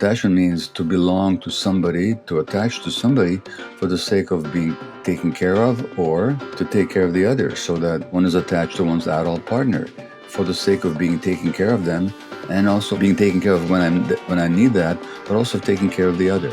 Attachment means to belong to somebody, to attach to somebody for the sake of being taken care of or to take care of the other, so that one is attached to one's adult partner for the sake of being taken care of them and also being taken care of when I need that, but also taking care of the other.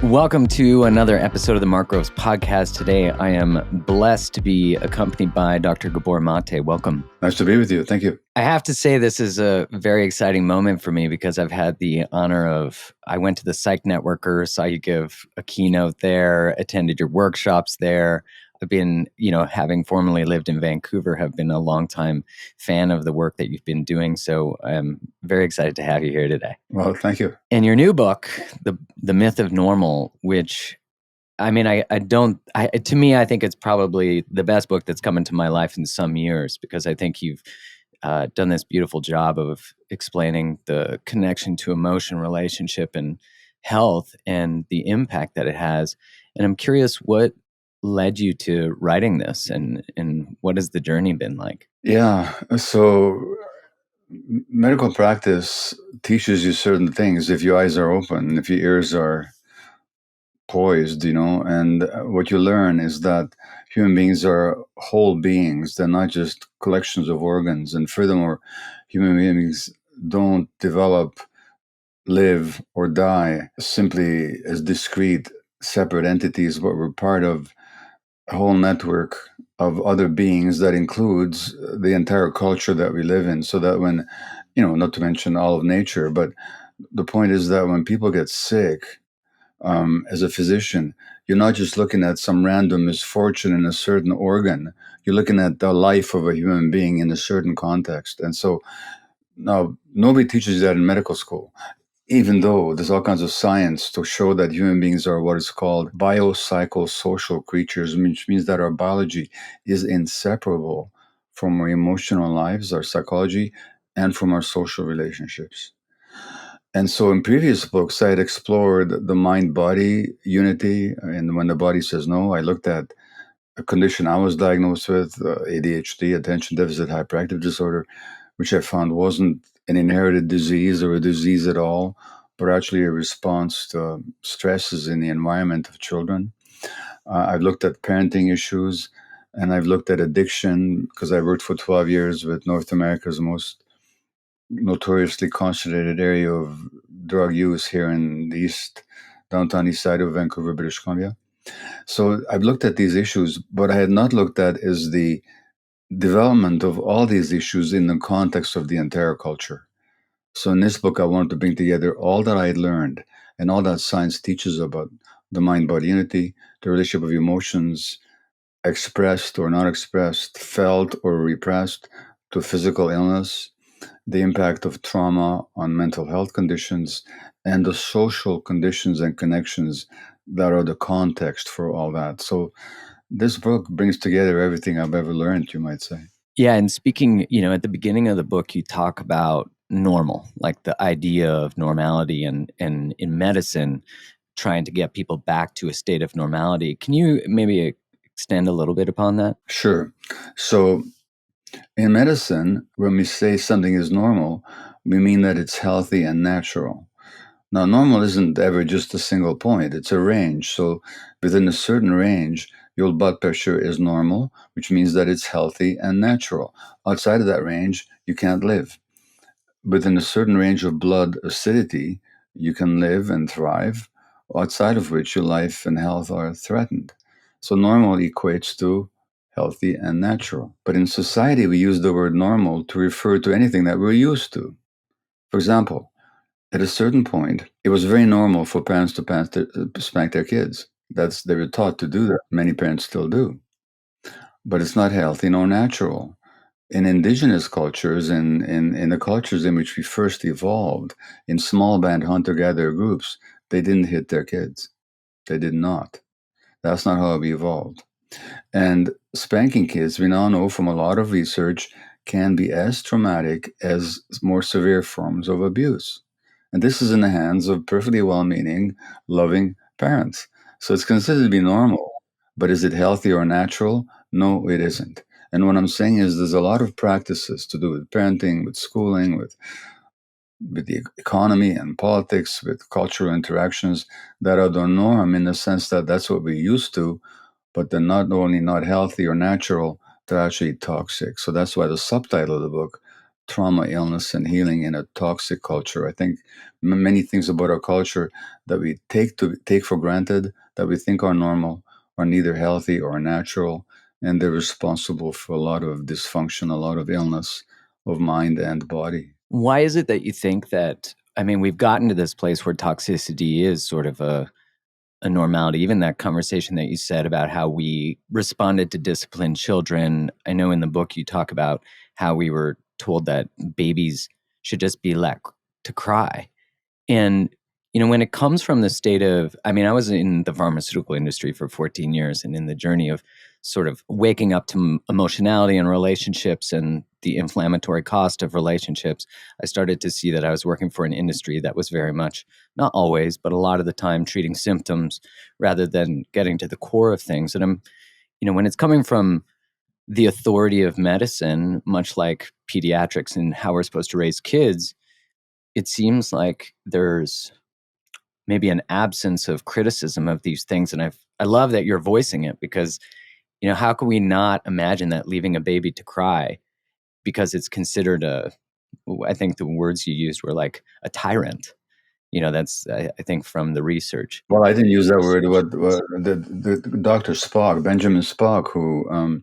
Welcome to another episode of the Mark Groves podcast. Today, I am blessed to be accompanied by Dr. Gabor Maté. Welcome. Nice to be with you. Thank you. I have to say this is a very exciting moment for me because I've had the honor of, I went to the Psych Networker, saw you give a keynote there, attended your workshops there. I've been, having formerly lived in Vancouver, have been a longtime fan of the work that you've been doing. So I'm very excited to have you here today. Well, thank you. And your new book, The Myth of Normal, which, to me, I think it's probably the best book that's come into my life in some years, because I think you've done this beautiful job of explaining the connection to emotion, relationship, and health and the impact that it has. And I'm curious what led you to writing this and what has the journey been like? Yeah. So medical practice teaches you certain things if your eyes are open, if your ears are poised, and what you learn is that human beings are whole beings. They're not just collections of organs. And furthermore, human beings don't develop, live, or die simply as discrete, separate entities, but we're part of a whole network of other beings that includes the entire culture that we live in. So that when, not to mention all of nature, but the point is that when people get sick, as a physician, you're not just looking at some random misfortune in a certain organ. You're looking at the life of a human being in a certain context. And so now nobody teaches you that in medical school, even though there's all kinds of science to show that human beings are what is called biopsychosocial creatures, which means that our biology is inseparable from our emotional lives, our psychology, and from our social relationships. And so in previous books, I had explored the mind-body unity. And when the body says no, I looked at a condition I was diagnosed with, ADHD, attention deficit hyperactive disorder, which I found wasn't an inherited disease or a disease at all, but actually a response to stresses in the environment of children. I've looked at parenting issues, and I've looked at addiction because I worked for 12 years with North America's most notoriously concentrated area of drug use here in the downtown east side of Vancouver, British Columbia. So I've looked at these issues, but I had not looked at is the development of all these issues in the context of the entire culture. So in this book, I wanted to bring together all that I had learned and all that science teaches about the mind-body unity, the relationship of emotions, expressed or not expressed, felt or repressed, to physical illness, the impact of trauma on mental health conditions, and the social conditions and connections that are the context for all that. So this book brings together everything I've ever learned, you might say. Yeah. And speaking, at the beginning of the book, you talk about normal, like the idea of normality and in medicine, trying to get people back to a state of normality. Can you maybe extend a little bit upon that? Sure. So in medicine, when we say something is normal, we mean that it's healthy and natural. Now, normal isn't ever just a single point, it's a range. So within a certain range, your blood pressure is normal, which means that it's healthy and natural. Outside of that range, you can't live. Within a certain range of blood acidity, you can live and thrive, outside of which your life and health are threatened. So normal equates to healthy and natural. But in society, we use the word normal to refer to anything that we're used to. For example, at a certain point, it was very normal for parents to spank their kids. They were taught to do that. Many parents still do. But it's not healthy nor natural. In indigenous cultures, in the cultures in which we first evolved, in small band hunter-gatherer groups, they didn't hit their kids. They did not. That's not how we evolved. And spanking kids, we now know from a lot of research, can be as traumatic as more severe forms of abuse. And this is in the hands of perfectly well-meaning, loving parents. So it's considered to be normal. But is it healthy or natural? No, it isn't. And what I'm saying is there's a lot of practices to do with parenting, with schooling, with with the economy and politics, with cultural interactions that are the norm, in the sense that that's what we used to, but they're not only not healthy or natural, they're actually toxic. So that's why the subtitle of the book, Trauma, Illness, and Healing in a Toxic Culture. I think many things about our culture that we take for granted, that we think are normal, are neither healthy or natural, and they're responsible for a lot of dysfunction, a lot of illness of mind and body. Why is it that you think that? I mean, we've gotten to this place where toxicity is sort of a normality. Even that conversation that you said about how we responded to disciplined children. I know in the book you talk about how we were told that babies should just be let to cry. And, when it comes from the state of, I mean, I was in the pharmaceutical industry for 14 years, and in the journey of sort of waking up to emotionality and relationships and the inflammatory cost of relationships, I started to see that I was working for an industry that was very much, not always, but a lot of the time, treating symptoms rather than getting to the core of things. And when it's coming from the authority of medicine, much like pediatrics and how we're supposed to raise kids, it seems like there's maybe an absence of criticism of these things. And I love that you're voicing it, because how can we not imagine that leaving a baby to cry because it's considered I think the words you used were like a tyrant. That's, I think, from the research. Well, I didn't use that word. What the Dr. Spock, Benjamin Spock, who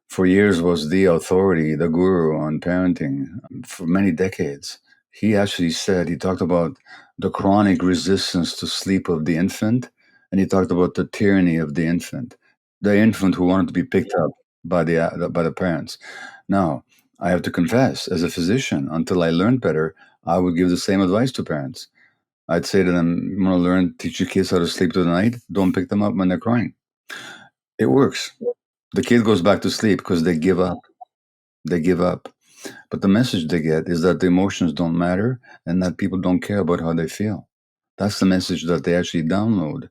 for years was the authority, the guru on parenting for many decades. He actually said, he talked about the chronic resistance to sleep of the infant, and he talked about the tyranny of the infant who wanted to be picked up by the parents. Now, I have to confess, as a physician, until I learned better, I would give the same advice to parents. I'd say to them, you want to learn, teach your kids how to sleep through the night? Don't pick them up when they're crying. It works. The kid goes back to sleep because they give up. They give up. But the message they get is that the emotions don't matter and that people don't care about how they feel. That's the message that they actually download.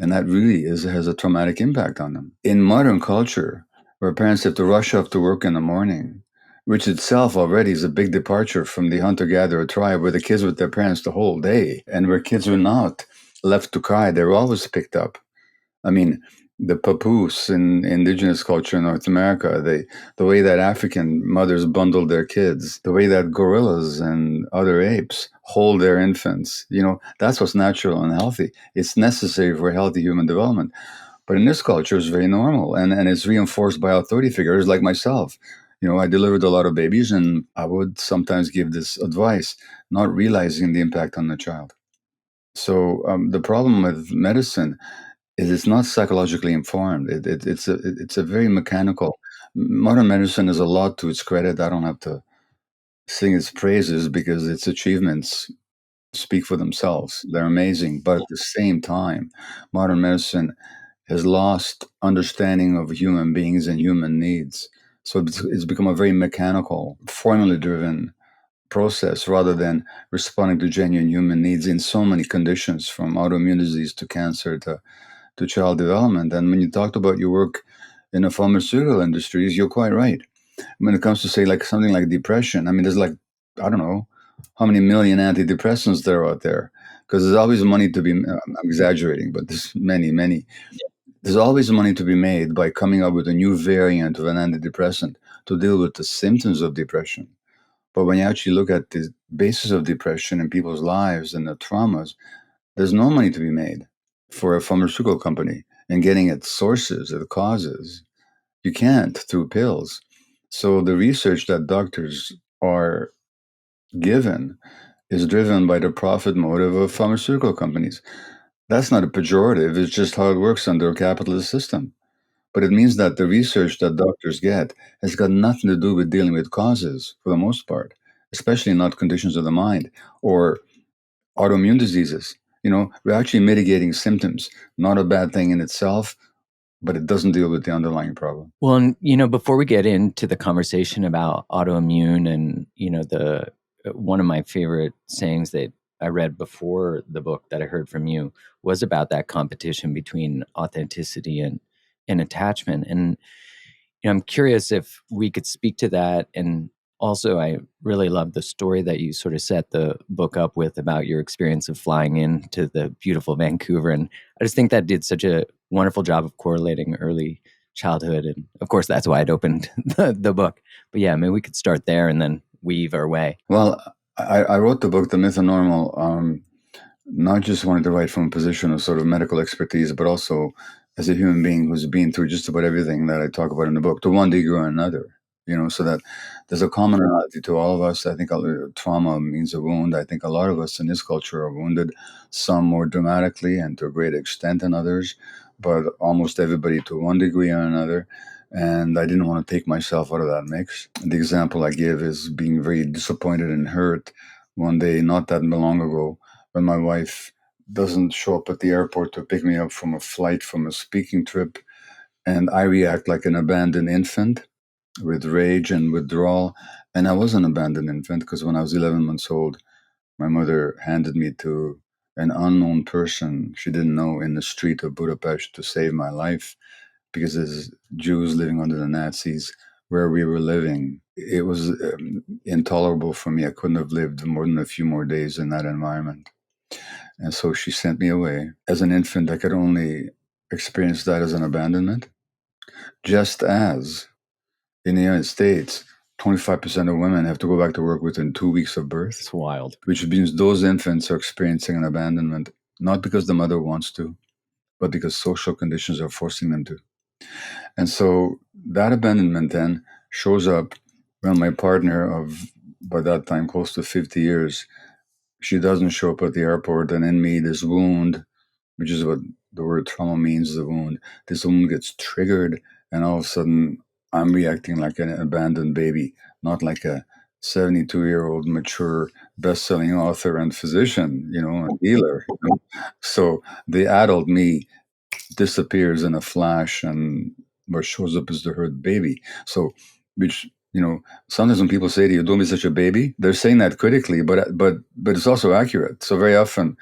And that really has a traumatic impact on them. In modern culture, where parents have to rush off to work in the morning, which itself already is a big departure from the hunter-gatherer tribe where the kids with their parents the whole day, and where kids were not left to cry, they were always picked up. I mean, the papoose in indigenous culture in North America, the way that African mothers bundle their kids, the way that gorillas and other apes hold their infants, that's what's natural and healthy. It's necessary for healthy human development. But in this culture, it's very normal, and it's reinforced by authority figures like myself. I delivered a lot of babies, and I would sometimes give this advice, not realizing the impact on the child. So the problem with medicine is it's not psychologically informed. It's a very mechanical. Modern medicine is a lot to its credit. I don't have to sing its praises because its achievements speak for themselves. They're amazing, but at the same time, modern medicine has lost understanding of human beings and human needs. So it's become a very mechanical, formula-driven process rather than responding to genuine human needs in so many conditions, from autoimmune disease to cancer to child development. And when you talked about your work in the pharmaceutical industries, you're quite right. When it comes to, say, like something like depression, I mean, there's like, I don't know how many million antidepressants there are out there, because there's always money to be, I'm exaggerating, but there's many, many. There's always money to be made by coming up with a new variant of an antidepressant to deal with the symptoms of depression. But when you actually look at the basis of depression in people's lives and the traumas, there's no money to be made for a pharmaceutical company and getting at sources, at the causes. You can't through pills. So the research that doctors are given is driven by the profit motive of pharmaceutical companies. That's not a pejorative, it's just how it works under a capitalist system. But it means that the research that doctors get has got nothing to do with dealing with causes for the most part, especially not conditions of the mind or autoimmune diseases. We're actually mitigating symptoms, not a bad thing in itself, but it doesn't deal with the underlying problem. Well, and before we get into the conversation about autoimmune and the one of my favorite sayings that I read before the book that I heard from you was about that competition between authenticity and attachment. And I'm curious if we could speak to that, and also, I really love the story that you sort of set the book up with about your experience of flying into the beautiful Vancouver. And I just think that did such a wonderful job of correlating early childhood. And of course, that's why it opened the book. But yeah, maybe we could start there and then weave our way. Well, I wrote the book, The Myth of Normal, not just wanted to write from a position of sort of medical expertise, but also as a human being who's been through just about everything that I talk about in the book, to one degree or another. So that there's a commonality to all of us. I think trauma means a wound. I think a lot of us in this culture are wounded, some more dramatically and to a great extent than others, but almost everybody to one degree or another. And I didn't want to take myself out of that mix. The example I give is being very disappointed and hurt one day, not that long ago, when my wife doesn't show up at the airport to pick me up from a flight from a speaking trip, and I react like an abandoned infant with rage and withdrawal. And I was an abandoned infant because when I was 11 months old, my mother handed me to an unknown person she didn't know in the street of Budapest to save my life, because there's Jews living under the Nazis where we were living. It was intolerable for me. I couldn't have lived more than a few more days in that environment. And so she sent me away. As an infant, I could only experience that as an abandonment. Just as in the United States, 25% of women have to go back to work within 2 weeks of birth. It's wild. Which means those infants are experiencing an abandonment, not because the mother wants to, but because social conditions are forcing them to. And so that abandonment then shows up when my partner of, by that time, close to 50 years, she doesn't show up at the airport, and in me, this wound, which is what the word trauma means, the wound. This wound gets triggered, and all of a sudden, I'm reacting like an abandoned baby, not like a 72-year-old mature best-selling author and physician, a healer. So the adult me disappears in a flash, and what shows up is the hurt baby. So, which sometimes when people say to you, "Don't be such a baby," they're saying that critically, but it's also accurate. So very often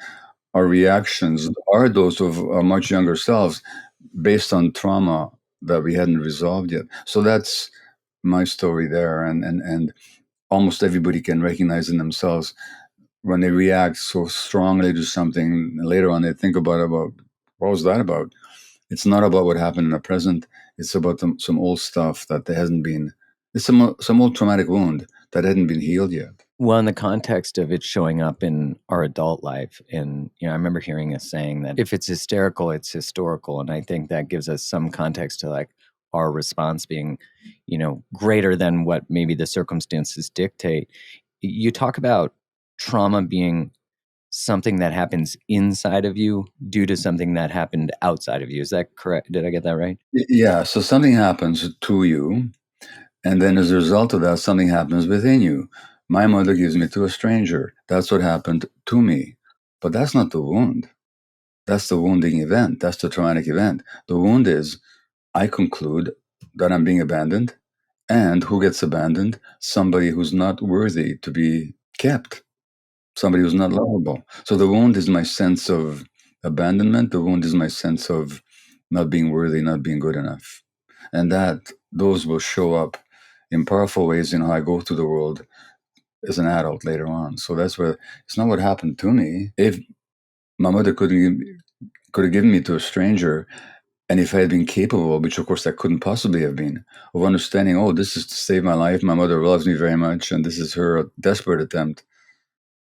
our reactions are those of our much younger selves based on trauma that we hadn't resolved yet. So that's my story there. And almost everybody can recognize in themselves when they react so strongly to something. Later on, they think about what was that about? It's not about what happened in the present. It's about some old stuff that there hasn't been. It's some old traumatic wound that hadn't been healed yet. Well, in the context of it showing up in our adult life, and I remember hearing a saying that if it's hysterical, it's historical, and I think that gives us some context to like our response being, greater than what maybe the circumstances dictate. You talk about trauma being something that happens inside of you due to something that happened outside of you. Is that correct? Did I get that right? Yeah. So something happens to you, and then as a result of that, something happens within you. My mother gives me to a stranger. That's what happened to me. But that's not the wound. That's the wounding event. That's the traumatic event. The wound is I conclude that I'm being abandoned. And who gets abandoned? Somebody who's not worthy to be kept, somebody who's not lovable. So the wound is my sense of abandonment. The wound is my sense of not being worthy, not being good enough. And those will show up in powerful ways in how I go through the world as an adult later on. So that's where it's not what happened to me. If my mother could have given me to a stranger, and if I had been capable, which of course I couldn't possibly have been, of understanding, oh, this is to save my life, my mother loves me very much, and this is her desperate attempt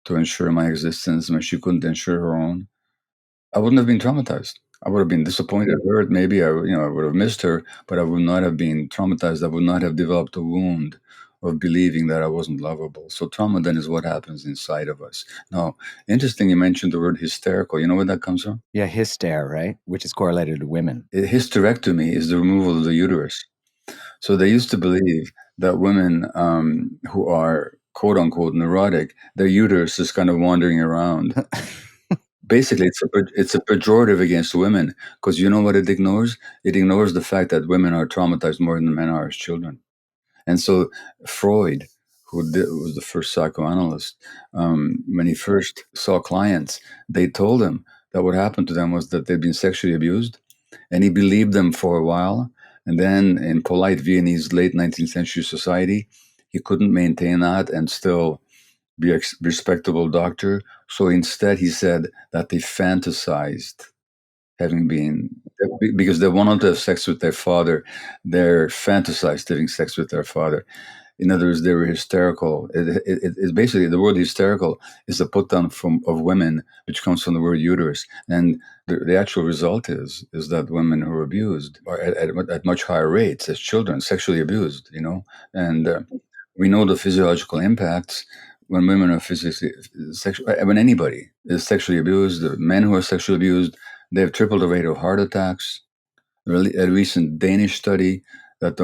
to ensure my existence when she couldn't ensure her own, I wouldn't have been traumatized. I would have been disappointed, hurt. Maybe I would have missed her, but I would not have been traumatized. I would not have developed a wound of believing that I wasn't lovable. So trauma then is what happens inside of us. Now, interesting, you mentioned the word hysterical. You know where that comes from? Yeah, hyster, right? Which is correlated to women. Hysterectomy is the removal of the uterus. So they used to believe that women who are quote unquote neurotic, their uterus is kind of wandering around. Basically, it's a pejorative against women, because you know what it ignores? It ignores the fact that women are traumatized more than men are as children. And so Freud, was the first psychoanalyst, when he first saw clients, they told him that what happened to them was that they'd been sexually abused, and he believed them for a while. And then in polite Viennese late 19th century society, he couldn't maintain that and still be a respectable doctor. So instead, he said that they fantasized having been, because they wanted to have sex with their father, they're fantasized having sex with their father. In other words, they were hysterical. It's basically, the word hysterical is a put down of women, which comes from the word uterus. And the actual result is that women who are abused are at much higher rates as children, sexually abused, and we know the physiological impacts when women are when anybody is sexually abused, the men who are sexually abused, they have triple the rate of heart attacks. A recent Danish study that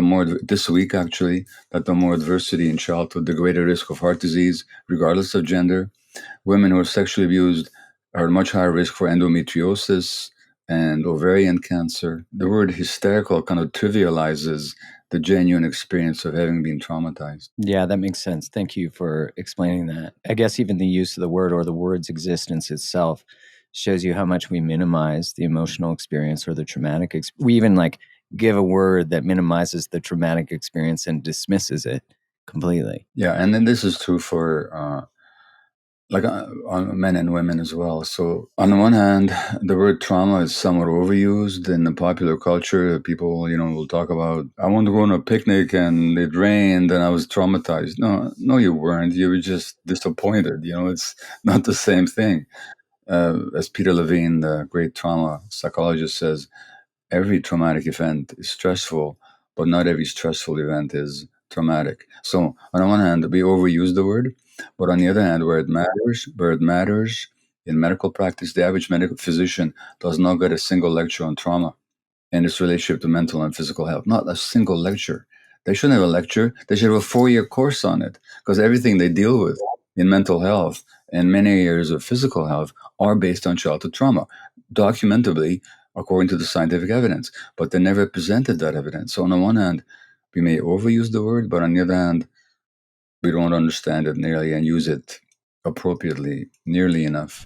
this week actually, that the more adversity in childhood, the greater risk of heart disease, regardless of gender. Women who are sexually abused are at much higher risk for endometriosis and ovarian cancer. The word hysterical kind of trivializes the genuine experience of having been traumatized. Yeah, that makes sense. Thank you for explaining that. I guess even the use of the word or the word's existence itself shows you how much we minimize the emotional experience or the traumatic we even give a word that minimizes the traumatic experience and dismisses it completely. Yeah, and then this is true for on men and women as well. So on the one hand, the word trauma is somewhat overused in the popular culture. People, will talk about, I wanted to go on a picnic and it rained and I was traumatized. No, you weren't. You were just disappointed. It's not the same thing. As Peter Levine, the great trauma psychologist, says, every traumatic event is stressful, but not every stressful event is traumatic. So on the one hand, we overuse the word, but on the other hand, where it matters in medical practice, the average medical physician does not get a single lecture on trauma and its relationship to mental and physical health. Not a single lecture. They shouldn't have a lecture. They should have a 4-year course on it, because everything they deal with in mental health and many areas of physical health are based on childhood trauma, documentably according to the scientific evidence. But they never presented that evidence. So on the one hand, we may overuse the word, but on the other hand, we don't understand it nearly and use it appropriately nearly enough.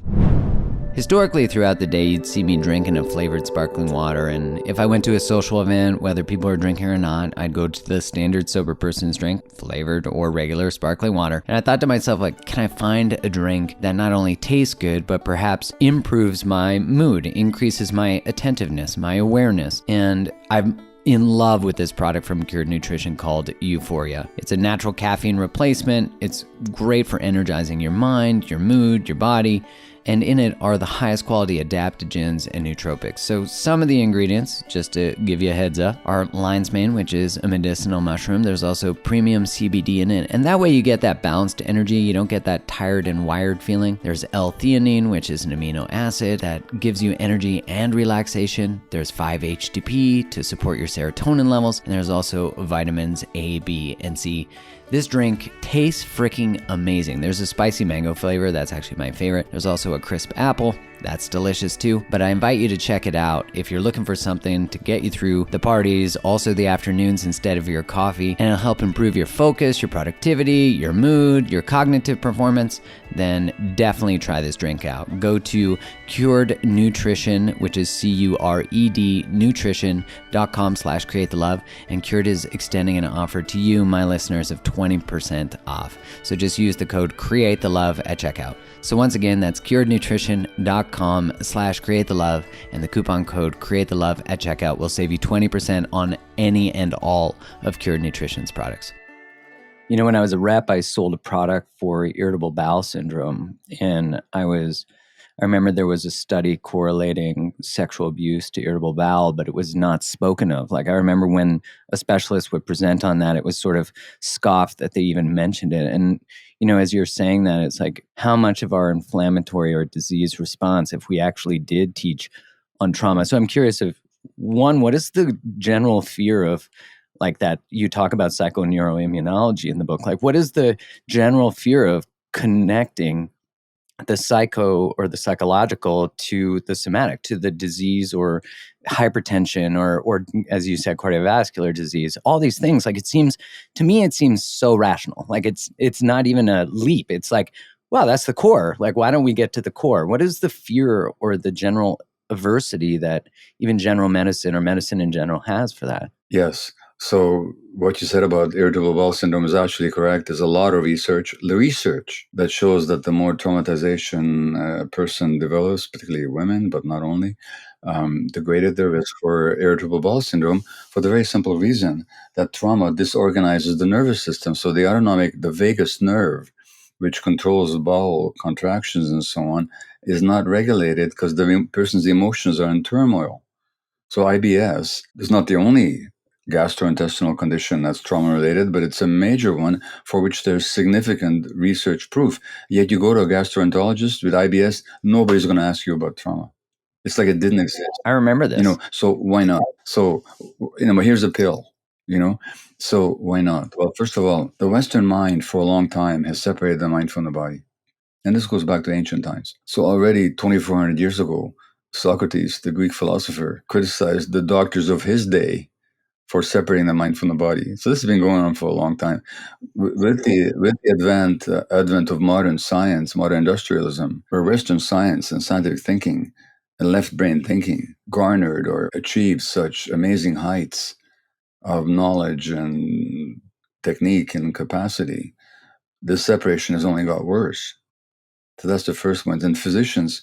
Historically, throughout the day, you'd see me drinking a flavored sparkling water, and if I went to a social event, whether people are drinking or not, I'd go to the standard sober person's drink, flavored or regular sparkling water. And I thought to myself, can I find a drink that not only tastes good, but perhaps improves my mood, increases my attentiveness, my awareness? And I'm in love with this product from Cured Nutrition called Euphoria. It's a natural caffeine replacement. It's great for energizing your mind, your mood, your body. And in it are the highest quality adaptogens and nootropics. So some of the ingredients, just to give you a heads up, are lion's mane, which is a medicinal mushroom. There's also premium CBD in it. And that way you get that balanced energy. You don't get that tired and wired feeling. There's L-theanine, which is an amino acid that gives you energy and relaxation. There's 5-HTP to support your serotonin levels. And there's also vitamins A, B, and C. This drink tastes freaking amazing. There's a spicy mango flavor, that's actually my favorite. There's also a crisp apple, that's delicious too. But I invite you to check it out if you're looking for something to get you through the parties, also the afternoons instead of your coffee, and it'll help improve your focus, your productivity, your mood, your cognitive performance. Then definitely try this drink out. Go to Cured Nutrition, which is CURED nutrition.com/createthelove, and Cured is extending an offer to you, my listeners, of 20% off. So just use the code CREATETHELOVE at checkout. So once again, that's curednutrition.com/createthelove, and the coupon code CREATETHELOVE at checkout will save you 20% on any and all of Cured Nutrition's products. When I was a rep, I sold a product for irritable bowel syndrome, and I remember there was a study correlating sexual abuse to irritable bowel, but it was not spoken of. I remember when a specialist would present on that, it was sort of scoffed that they even mentioned it. And, as you're saying that, it's how much of our inflammatory or disease response, if we actually did teach on trauma. So I'm curious one, what is the general fear of that you talk about psychoneuroimmunology in the book? What is the general fear of connecting the psycho or the psychological to the somatic, to the disease or hypertension or as you said, cardiovascular disease, all these things? It seems so rational. It's not even a leap. It's wow, that's the core. Why don't we get to the core? What is the fear or the general adversity that even general medicine or medicine in general has for that? Yes. So what you said about irritable bowel syndrome is actually correct. There's a lot of research that shows that the more traumatization a person develops, particularly women, but not only, the greater the risk for irritable bowel syndrome, for the very simple reason that trauma disorganizes the nervous system. So the vagus nerve, which controls bowel contractions and so on, is not regulated because the person's emotions are in turmoil. So IBS is not the only gastrointestinal condition that's trauma related, but it's a major one for which there's significant research proof. Yet you go to a gastroenterologist with IBS, nobody's going to ask you about trauma. It's like it didn't exist. I remember this. So why not? So, here's a pill, you know, so why not? Well, first of all, the Western mind for a long time has separated the mind from the body. And this goes back to ancient times. So already 2,400 years ago, Socrates, the Greek philosopher, criticized the doctors of his day for separating the mind from the body. So this has been going on for a long time. With the advent of modern science, modern industrialism, where Western science and scientific thinking and left brain thinking garnered or achieved such amazing heights of knowledge and technique and capacity, this separation has only got worse. So that's the first one. And physicians,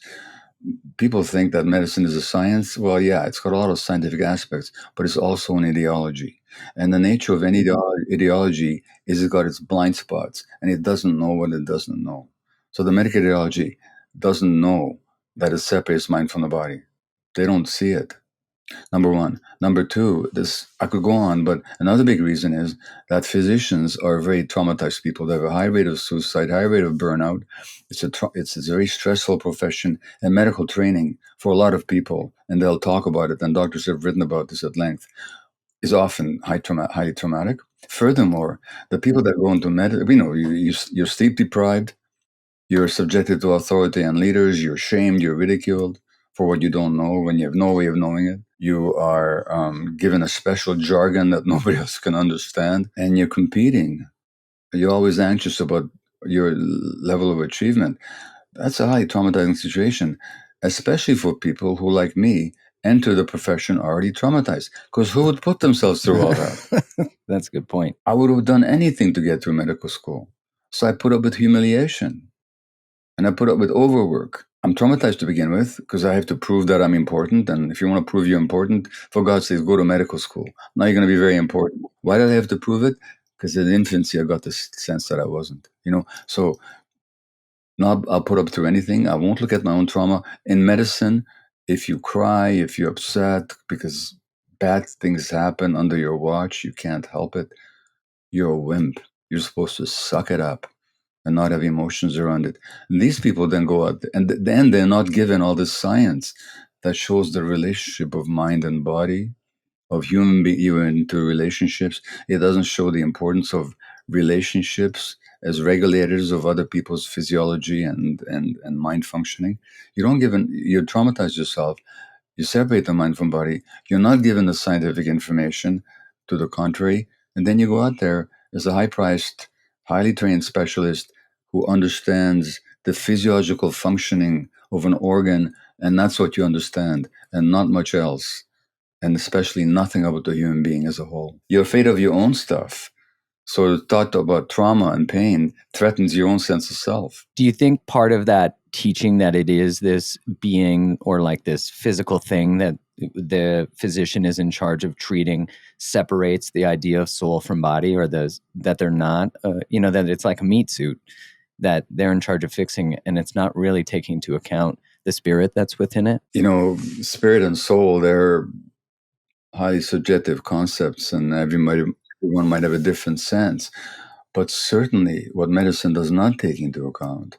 people think that medicine is a science. Well, yeah, it's got a lot of scientific aspects, but it's also an ideology. And the nature of any ideology is it's got its blind spots and it doesn't know what it doesn't know. So the medical ideology doesn't know that it separates mind from the body. They don't see it. Number one. Number two, this I could go on, but another big reason is that physicians are very traumatized people. They have a high rate of suicide, high rate of burnout. It's a very stressful profession, and medical training for a lot of people, and they'll talk about it, and doctors have written about this at length, is often highly traumatic. Furthermore, the people that go into you're sleep deprived, you're subjected to authority and leaders. You're shamed. You're ridiculed for what you don't know when you have no way of knowing it. You are given a special jargon that nobody else can understand, and you're competing. You're always anxious about your level of achievement. That's a highly traumatizing situation, especially for people who, like me, enter the profession already traumatized. Because who would put themselves through all that? That's a good point. I would have done anything to get through medical school. So I put up with humiliation and I put up with overwork. I'm traumatized to begin with because I have to prove that I'm important. And if you want to prove you're important, for God's sake, go to medical school. Now you're going to be very important. Why did I have to prove it? Because in infancy, I got this sense that I wasn't. So now I'll put up through anything. I won't look at my own trauma. In medicine, if you cry, if you're upset because bad things happen under your watch, you can't help it. You're a wimp. You're supposed to suck it up and not have emotions around it. And these people then go out and then they're not given all this science that shows the relationship of mind and body, of human being into relationships. It doesn't show the importance of relationships as regulators of other people's physiology and mind functioning. You traumatize yourself. You separate the mind from body. You're not given the scientific information to the contrary. And then you go out there as a high priced, highly trained specialist who understands the physiological functioning of an organ. And that's what you understand, and not much else. And especially nothing about the human being as a whole. You're afraid of your own stuff. So the thought about trauma and pain threatens your own sense of self. Do you think part of that teaching that it is this being or like this physical thing that the physician is in charge of treating separates the idea of soul from body, or that they're not, that it's like a meat suit that they're in charge of fixing, and it's not really taking into account the spirit that's within it? Spirit and soul, they're highly subjective concepts, and everyone might have a different sense. But certainly, what medicine does not take into account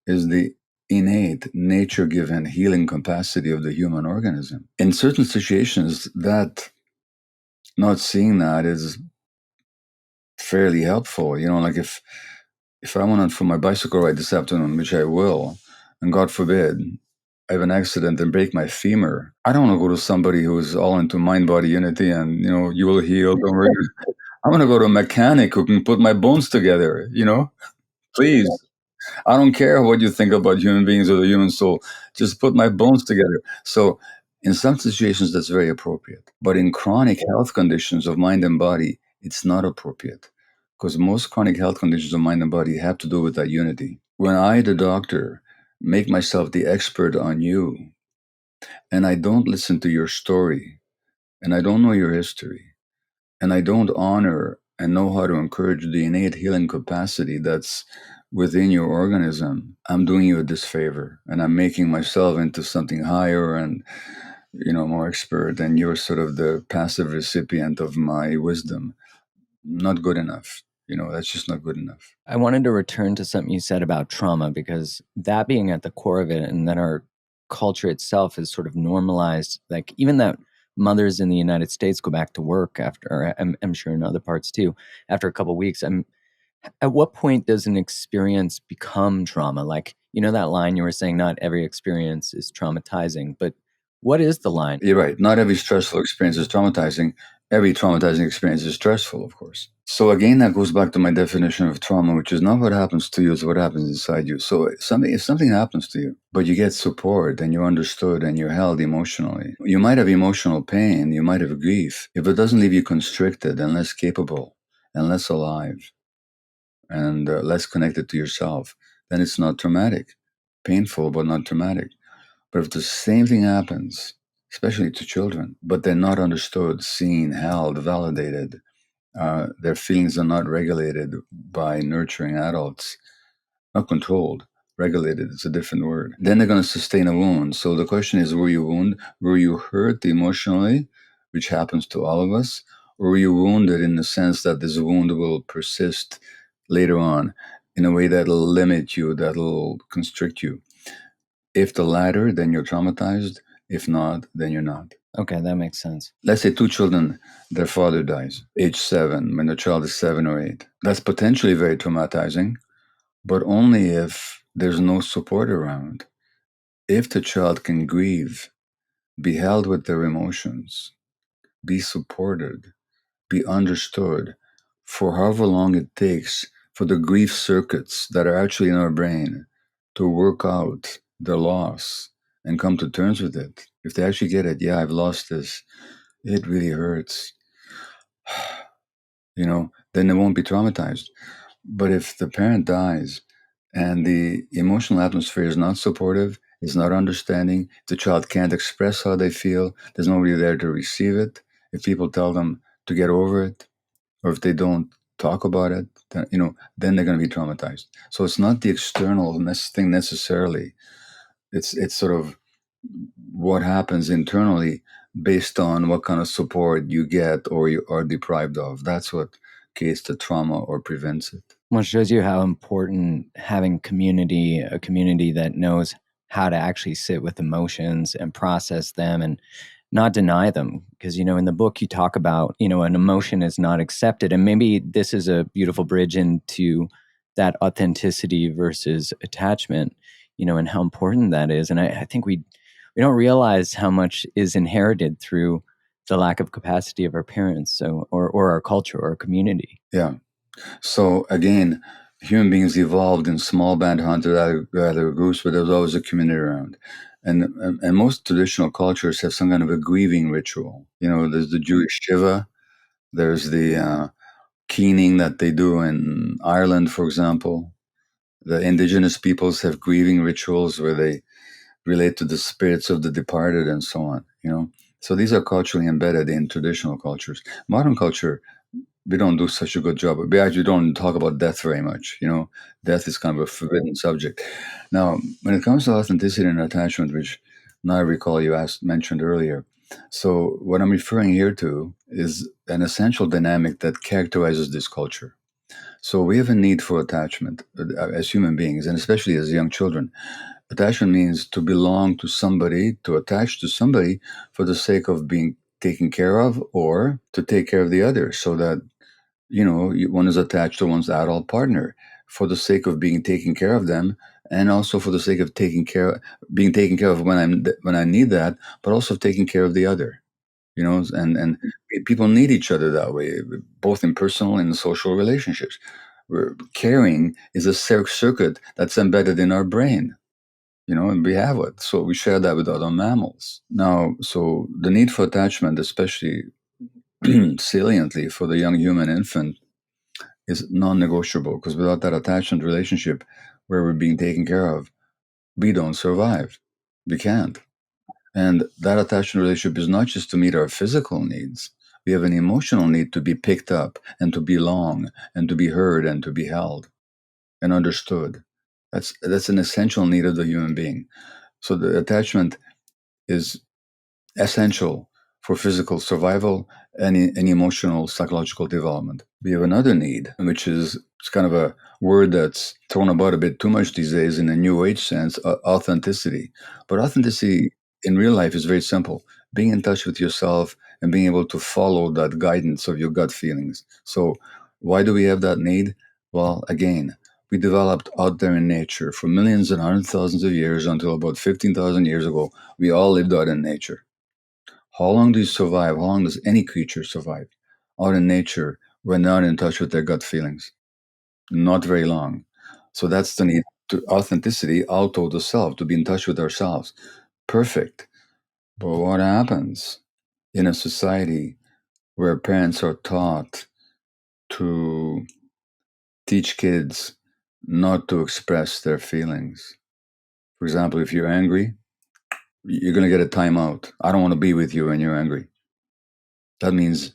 is the innate, nature given healing capacity of the human organism. In certain situations, that not seeing that is fairly helpful. Like if I went on for my bicycle ride this afternoon, which I will, and God forbid, I have an accident and break my femur, I don't want to go to somebody who's all into mind body unity and, you will heal. Don't worry. I'm going to go to a mechanic who can put my bones together, please. I don't care what you think about human beings or the human soul. Just put my bones together. So In some situations, that's very appropriate. But in chronic health conditions of mind and body, it's not appropriate because most chronic health conditions of mind and body have to do with that unity. When I, the doctor, make myself the expert on you and I don't listen to your story and I don't know your history and I don't honor and know how to encourage the innate healing capacity that's within your organism, I'm doing you a disfavor and I'm making myself into something higher and more expert, and you're sort of the passive recipient of my wisdom. Not good enough. That's just not good enough. I wanted to return to something you said about trauma, because that being at the core of it, and that our culture itself is sort of normalized, like even that mothers in the United States go back to work after, or I'm sure in other parts too, after a couple of weeks. At what point does an experience become trauma? Like, that line you were saying, not every experience is traumatizing, but what is the line? You're right. Not every stressful experience is traumatizing. Every traumatizing experience is stressful, of course. So again, that goes back to my definition of trauma, which is not what happens to you, it's what happens inside you. So if something happens to you, but you get support and you're understood and you're held emotionally, you might have emotional pain, you might have grief. If it doesn't leave you constricted and less capable and less alive and less connected to yourself, then it's not traumatic. Painful, but not traumatic. But if the same thing happens, especially to children, but they're not understood, seen, held, validated, their feelings are not regulated by nurturing adults, not controlled, regulated, it's a different word, then they're going to sustain a wound. So the question is, were you wounded? Were you hurt emotionally, which happens to all of us? Or were you wounded in the sense that this wound will persist later on in a way that'll limit you, that'll constrict you? If the latter, then you're traumatized. If not, then you're not. Okay, that makes sense. Let's say two children, their father dies, age 7, when the child is 7 or 8. That's potentially very traumatizing, but only if there's no support around. If the child can grieve, be held with their emotions, be supported, be understood for however long it takes for the grief circuits that are actually in our brain to work out their loss and come to terms with it. If they actually get it, yeah, I've lost this, it really hurts, then they won't be traumatized. But if the parent dies and the emotional atmosphere is not supportive, is not understanding, the child can't express how they feel, there's nobody there to receive it, if people tell them to get over it, or if they don't talk about it, then they're going to be traumatized. So it's not the external thing necessarily. It's sort of what happens internally based on what kind of support you get or you are deprived of. That's what creates the trauma or prevents it. Well, it shows you how important having a community that knows how to actually sit with emotions and process them and not deny them. Because, in the book you talk about, an emotion is not accepted. And maybe this is a beautiful bridge into that authenticity versus attachment, and how important that is. And I think we don't realize how much is inherited through the lack of capacity of our parents, or our culture or our community. Yeah. So again, human beings evolved in small band hunter gatherer groups, but there's always a community around. And most traditional cultures have some kind of a grieving ritual. There's the Jewish Shiva, there's the keening that they do in Ireland, for example. The indigenous peoples have grieving rituals where they relate to the spirits of the departed and so on. So these are culturally embedded in traditional cultures. Modern culture, we don't do such a good job. We actually don't talk about death very much. Death is kind of a forbidden subject. Now, when it comes to authenticity and attachment, which now I recall you mentioned earlier, so what I'm referring here to is an essential dynamic that characterizes this culture. So we have a need for attachment as human beings, and especially as young children. Attachment means to belong to somebody, to attach to somebody for the sake of being taken care of or to take care of the other, so that one is attached to one's adult partner for the sake of being taken care of them, and also for the sake of being taken care of when I need that, but also taking care of the other. And people need each other that way, both in personal and social relationships. Caring is a circuit that's embedded in our brain. and we have it. So we share that with other mammals. Now, so the need for attachment, especially saliently for the young human infant, is non-negotiable, because without that attachment relationship where we're being taken care of, we don't survive. We can't. And that attachment relationship is not just to meet our physical needs. We have an emotional need to be picked up and to belong and to be heard and to be held and understood. That's an essential need of the human being. So the attachment is essential for physical survival and emotional psychological development. We have another need, which is it's kind of a word that's thrown about a bit too much these days in a new age sense, authenticity. But authenticity in real life is very simple: being in touch with yourself and being able to follow that guidance of your gut feelings. So why do we have that need? Well, again, we developed out there in nature for millions and hundreds of thousands of years until about 15,000 years ago. We all lived out in nature. How long do you survive? How long does any creature survive out in nature when they're not in touch with their gut feelings? Not very long. So that's the need to authenticity, auto the self, to be in touch with ourselves. Perfect. But what happens in a society where parents are taught to teach kids not to express their feelings? For example, if you're angry, you're going to get a timeout. I don't want to be with you when you're angry. That means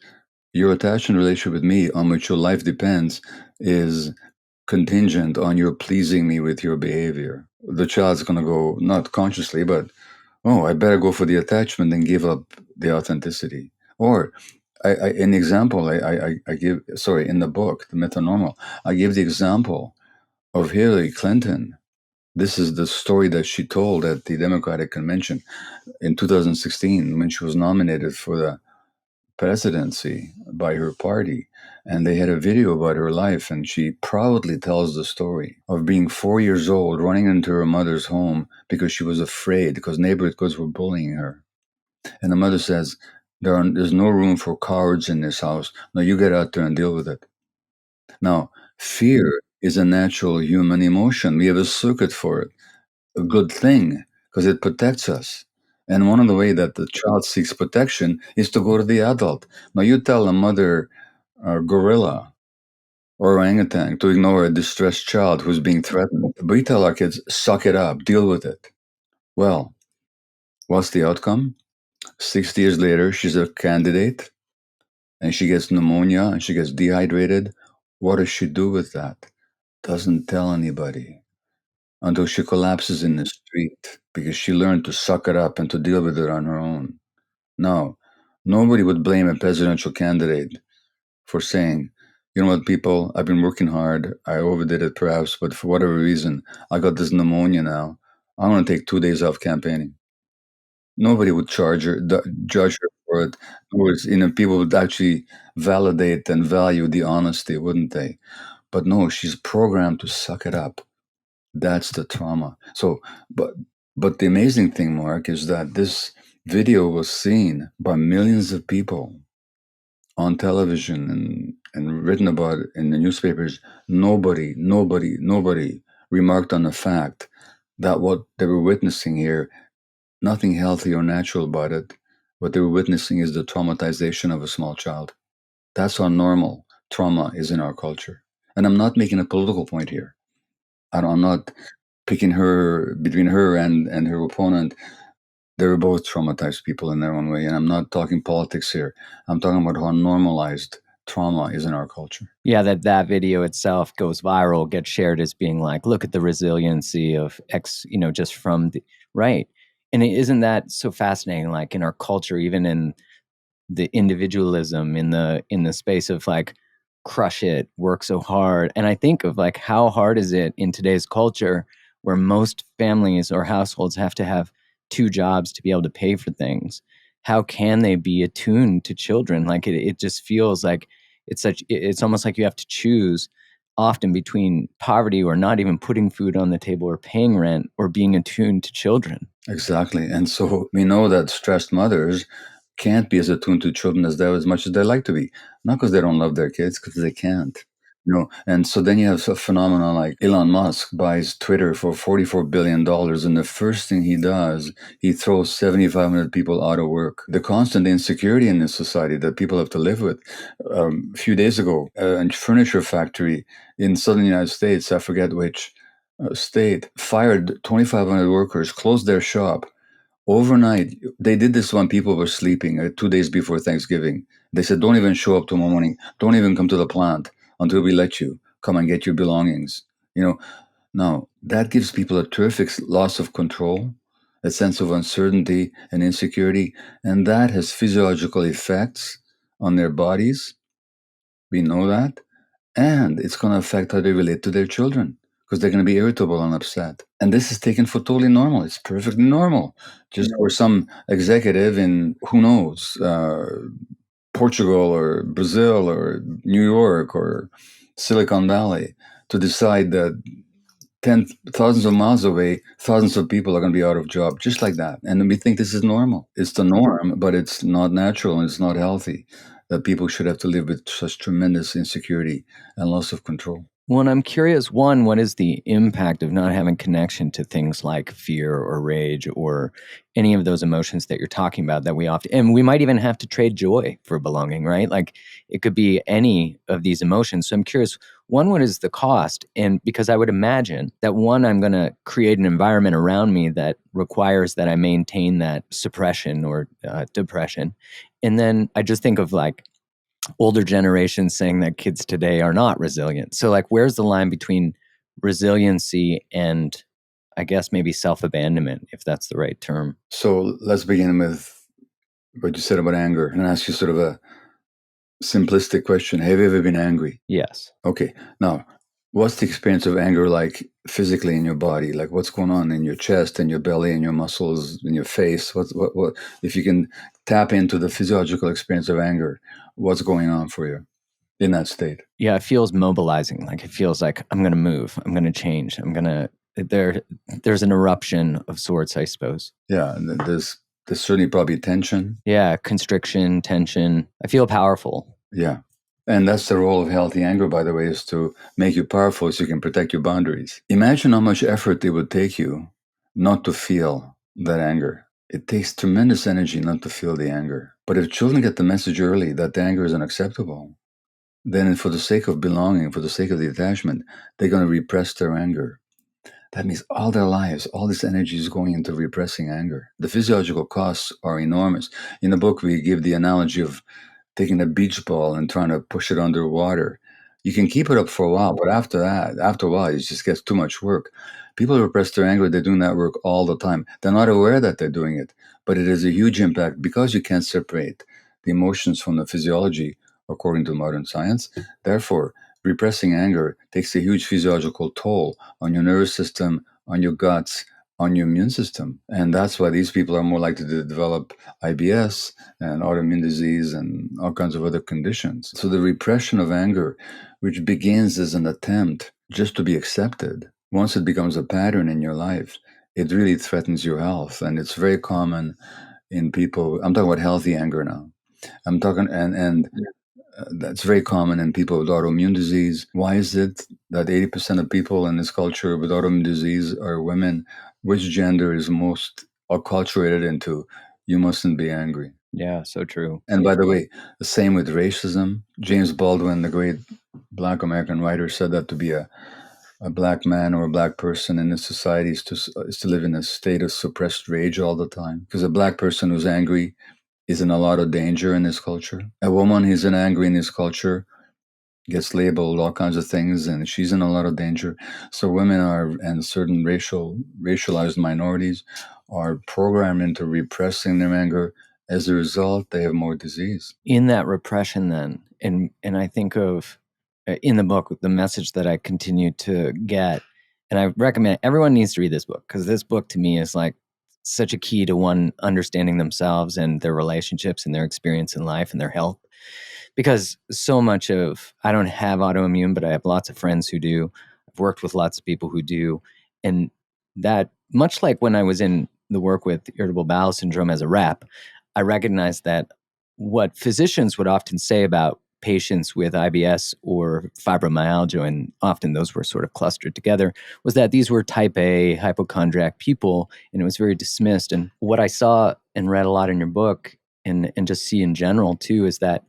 your attachment relationship with me, on which your life depends, is contingent on your pleasing me with your behavior. The child's going to go, not consciously, but, oh, I better go for the attachment and give up the authenticity. Or, an example I give, sorry, in the book, The Myth of Normal, I give the example of Hillary Clinton. This is the story that she told at the Democratic Convention in 2016 when she was nominated for the presidency by her party. And they had a video about her life, and she proudly tells the story of being 4 years old, running into her mother's home because she was afraid because neighborhood kids were bullying her. And the mother says, there's no room for cowards in this house. Now you get out there and deal with it. Now, fear is a natural human emotion. We have a circuit for it, a good thing, because it protects us. And one of the way that the child seeks protection is to go to the adult. Now, you tell a mother gorilla or orangutan to ignore a distressed child who's being threatened. We tell our kids, suck it up, deal with it. Well, what's the outcome? 60 years later, she's a candidate and she gets pneumonia and she gets dehydrated. What does she do with that? Doesn't tell anybody until she collapses in the street because she learned to suck it up and to deal with it on her own. Now, nobody would blame a presidential candidate for saying, you know what, people, I've been working hard. I overdid it perhaps, but for whatever reason, I got this pneumonia now. I want to take 2 days off campaigning. Nobody would judge her for it. In other words, people would actually validate and value the honesty, wouldn't they? But no, she's programmed to suck it up. That's the trauma. So, but the amazing thing, Mark, is that this video was seen by millions of people on television and written about in the newspapers. Nobody remarked on the fact that what they were witnessing here, nothing healthy or natural about it. What they were witnessing is the traumatization of a small child. That's how normal trauma is in our culture. And I'm not making a political point here. I'm not picking her between her and her opponent. They were both traumatized people in their own way. And I'm not talking politics here. I'm talking about how normalized trauma is in our culture. Yeah, that video itself goes viral, gets shared as being like, look at the resiliency of X, just from the right. And isn't that so fascinating? Like in our culture, even in the individualism, in the space of like crush it, work so hard. And I think of like how hard is it in today's culture where most families or households have to have two jobs to be able to pay for things. How can they be attuned to children? Like it just feels like it's almost like you have to choose often between poverty or not even putting food on the table or paying rent or being attuned to children. Exactly. And so we know that stressed mothers can't be as attuned to children as much as they like to be. Not because they don't love their kids, because they can't. And so then you have a phenomenon like Elon Musk buys Twitter for $44 billion, and the first thing he does, he throws 7,500 people out of work. The constant insecurity in this society that people have to live with. A few days ago, a furniture factory in southern United States, I forget which state, fired 2,500 workers, closed their shop. Overnight, they did this when people were sleeping, 2 days before Thanksgiving. They said, "Don't even show up tomorrow morning. Don't even come to the plant until we let you come and get your belongings." You know, now that gives people a terrific loss of control, a sense of uncertainty and insecurity, and that has physiological effects on their bodies. We know that. And it's going to affect how they relate to their children because they're going to be irritable and upset. And this is taken for totally normal. It's perfectly normal. Just for some executive in, who knows, Portugal or Brazil or New York or Silicon Valley to decide that thousands of miles away, thousands of people are going to be out of job just like that. And we think this is normal. It's the norm, but it's not natural and it's not healthy that people should have to live with such tremendous insecurity and loss of control. Well, and I'm curious, one, what is the impact of not having connection to things like fear or rage or any of those emotions that you're talking about that we often, and we might even have to trade joy for belonging, right? Like it could be any of these emotions. So I'm curious, one, what is the cost? And because I would imagine that one, I'm going to create an environment around me that requires that I maintain that suppression or depression. And then I just think of like, older generations saying that kids today are not resilient. So like where's the line between resiliency and I guess maybe self-abandonment, if that's the right term? So let's begin with what you said about anger and ask you sort of a simplistic question. Have you ever been angry? Yes. Okay. Now, what's the experience of anger like physically in your body? Like what's going on in your chest and your belly and your muscles in your face? What if you can tap into the physiological experience of anger, what's going on for you in that state? Yeah, it feels mobilizing. Like it feels like I'm going to move, I'm going to change, there's an eruption of sorts, I suppose. Yeah, and there's certainly probably tension. Yeah, constriction, tension. I feel powerful. Yeah. And that's the role of healthy anger, by the way, is to make you powerful so you can protect your boundaries. Imagine how much effort it would take you not to feel that anger. It takes tremendous energy not to feel the anger. But if children get the message early that the anger is unacceptable, then for the sake of belonging, for the sake of the attachment, they're going to repress their anger. That means all their lives, all this energy is going into repressing anger. The physiological costs are enormous. In the book, we give the analogy of taking a beach ball and trying to push it underwater. You can keep it up for a while, but after a while, it just gets too much work. People repress their anger, they're doing that work all the time. They're not aware that they're doing it, but it has a huge impact because you can't separate the emotions from the physiology, according to modern science. Therefore, repressing anger takes a huge physiological toll on your nervous system, on your guts, on your immune system. And that's why these people are more likely to develop IBS and autoimmune disease and all kinds of other conditions. So the repression of anger, which begins as an attempt just to be accepted, once it becomes a pattern in your life, it really threatens your health. And it's very common in people. I'm talking about healthy anger now. I'm talking, and that's very common in people with autoimmune disease. Why is it that 80% of people in this culture with autoimmune disease are women? Which gender is most acculturated into, you mustn't be angry? Yeah, so true. And by the way, the same with racism. James Baldwin, the great Black American writer, said that to be a black man or a black person in this society is to live in a state of suppressed rage all the time. Because a black person who's angry is in a lot of danger in this culture. A woman who's angry in this culture gets labeled all kinds of things, and she's in a lot of danger. So women are, and certain racialized minorities are programmed into repressing their anger. As a result, they have more disease. In that repression then, and I think of in the book the message that I continue to get, and I recommend everyone needs to read this book because this book to me is like such a key to one understanding themselves and their relationships and their experience in life and their health. Because so much of, I don't have autoimmune, but I have lots of friends who do. I've worked with lots of people who do. And that, much like when I was in the work with irritable bowel syndrome as a rep, I recognized that what physicians would often say about patients with IBS or fibromyalgia, and often those were sort of clustered together, was that these were type A hypochondriac people, and it was very dismissed. And what I saw and read a lot in your book, and just see in general too, is that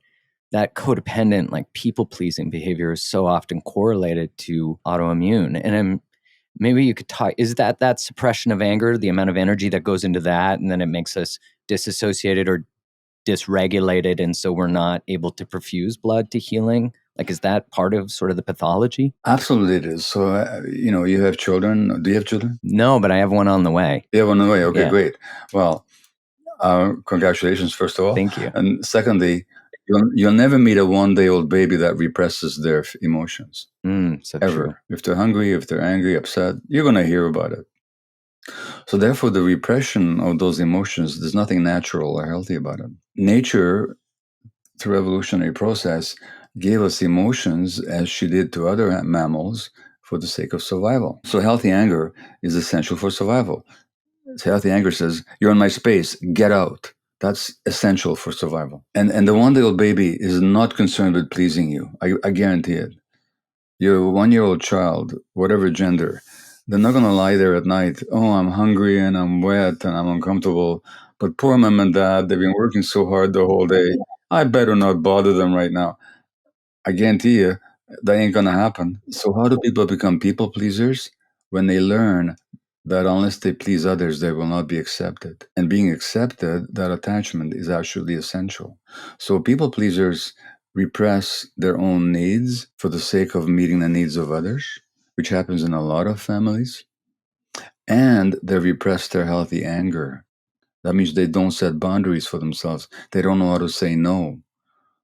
codependent, like people-pleasing behavior is so often correlated to autoimmune. And maybe you could talk, is that suppression of anger, the amount of energy that goes into that, and then it makes us disassociated or dysregulated, and so we're not able to perfuse blood to healing? Like, is that part of sort of the pathology? Absolutely, it is. So, you have children. Do you have children? No, but I have one on the way. You have one on the way. Okay, Yeah. great. Well, congratulations, first of all. Thank you. And secondly, you'll never meet a one-day-old baby that represses their emotions, So ever. true. If they're hungry, if they're angry, upset, you're going to hear about it. So therefore, the repression of those emotions, there's nothing natural or healthy about it. Nature, through evolutionary process, gave us emotions as she did to other mammals for the sake of survival. So healthy anger is essential for survival. So healthy anger says, "You're in my space, get out." That's essential for survival. And the one-day-old baby is not concerned with pleasing you. I guarantee it. Your 1-year-old child, whatever gender, they're not going to lie there at night. "Oh, I'm hungry and I'm wet and I'm uncomfortable. But poor mom and dad, they've been working so hard the whole day. I better not bother them right now." I guarantee you that ain't going to happen. So how do people become people pleasers? When they learn that unless they please others, they will not be accepted. And being accepted, that attachment is actually essential. So people pleasers repress their own needs for the sake of meeting the needs of others, which happens in a lot of families. And they repress their healthy anger. That means they don't set boundaries for themselves. They don't know how to say no.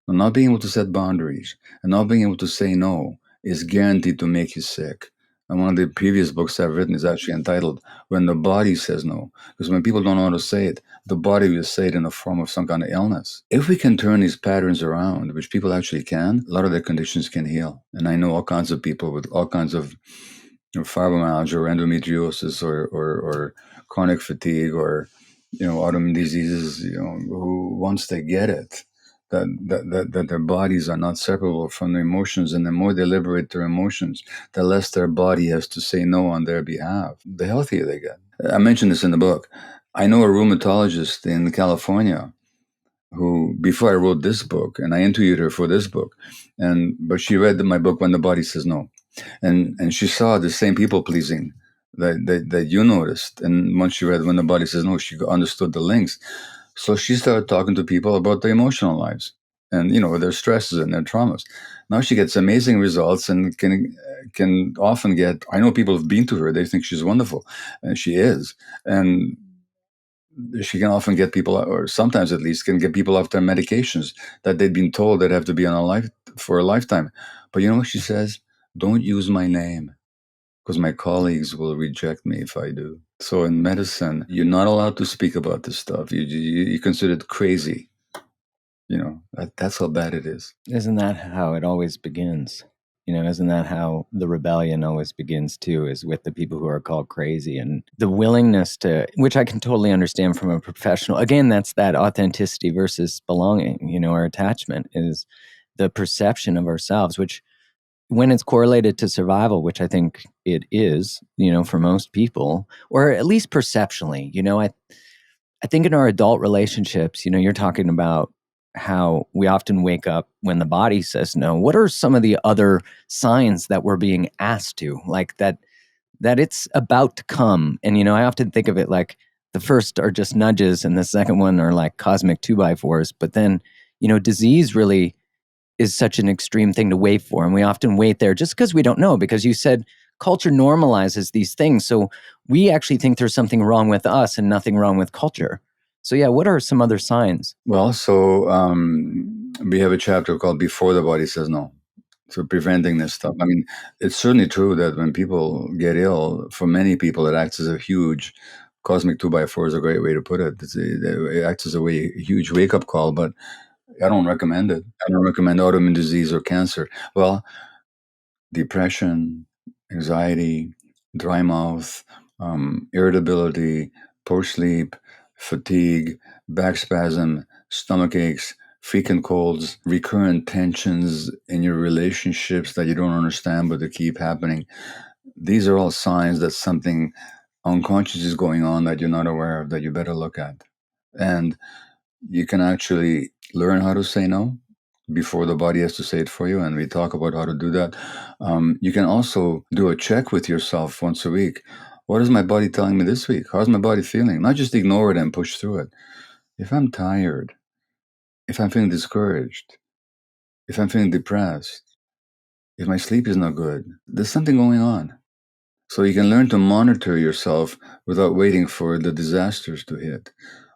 And not being able to set boundaries and not being able to say no is guaranteed to make you sick. And one of the previous books I've written is actually entitled "When the Body Says No." Because when people don't know how to say it, the body will say it in the form of some kind of illness. If we can turn these patterns around, which people actually can, a lot of their conditions can heal. And I know all kinds of people with all kinds of fibromyalgia or endometriosis or chronic fatigue or autoimmune diseases, who once they get it, that their bodies are not separable from their emotions, and the more they liberate their emotions, the less their body has to say no on their behalf, the healthier they get. I mentioned this in the book. I know a rheumatologist in California who, before I wrote this book, and I interviewed her for this book, but she read my book, When the Body Says No, and she saw the same people pleasing that you noticed. And once she read When the Body Says No, she understood the links. So she started talking to people about their emotional lives and their stresses and their traumas. Now she gets amazing results and can often get. I know people have been to her; they think she's wonderful, and she is. And she can often get people, or sometimes at least, can get people off their medications that they've been told that have to be on for a lifetime. But you know what she says? "Don't use my name, because my colleagues will reject me if I do." So in medicine, you're not allowed to speak about this stuff. You're considered crazy. That's how bad it is. Isn't that how it always begins? Isn't that how the rebellion always begins too, is with the people who are called crazy, and the willingness to, which I can totally understand from a professional. Again, that's that authenticity versus belonging, or attachment is the perception of ourselves, which when it's correlated to survival, which I think it is, for most people, or at least perceptually, I think in our adult relationships, you're talking about how we often wake up when the body says no. What are some of the other signs that we're being asked to, like that it's about to come? And I often think of it like the first are just nudges, and the second one are like cosmic 2x4s. But then, disease really is such an extreme thing to wait for, and we often wait there just because we don't know. Because you said culture normalizes these things, so we actually think there's something wrong with us and nothing wrong with culture. So yeah, what are some other signs? Well, so we have a chapter called "Before the Body Says No." So preventing this stuff. I mean, it's certainly true that when people get ill, for many people, it acts as a huge cosmic 2x4 is a great way to put it. It acts as a huge wake up call, but I don't recommend it. I don't recommend autoimmune disease or cancer. Well, depression, anxiety, dry mouth, irritability, poor sleep, fatigue, back spasm, stomach aches, frequent colds, recurrent tensions in your relationships that you don't understand but they keep happening. These are all signs that something unconscious is going on that you're not aware of that you better look at. And you can actually learn how to say no before the body has to say it for you. And we talk about how to do that. You can also do a check with yourself once a week. What is my body telling me this week? How's my body feeling? Not just ignore it and push through it. If I'm tired, if I'm feeling discouraged, if I'm feeling depressed, if my sleep is not good, there's something going on. So you can learn to monitor yourself without waiting for the disasters to hit.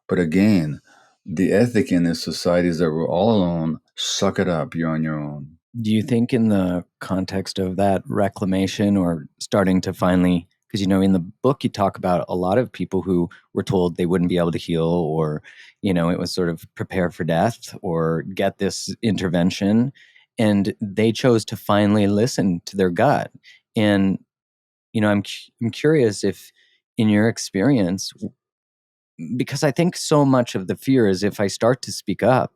But again, the ethic in this society is that we're all alone. Suck it up. You're on your own. Do you think, in the context of that reclamation, or starting to finally, because in the book you talk about a lot of people who were told they wouldn't be able to heal, or it was sort of prepare for death or get this intervention, and they chose to finally listen to their gut. And I'm curious if, in your experience, because I think so much of the fear is, if I start to speak up,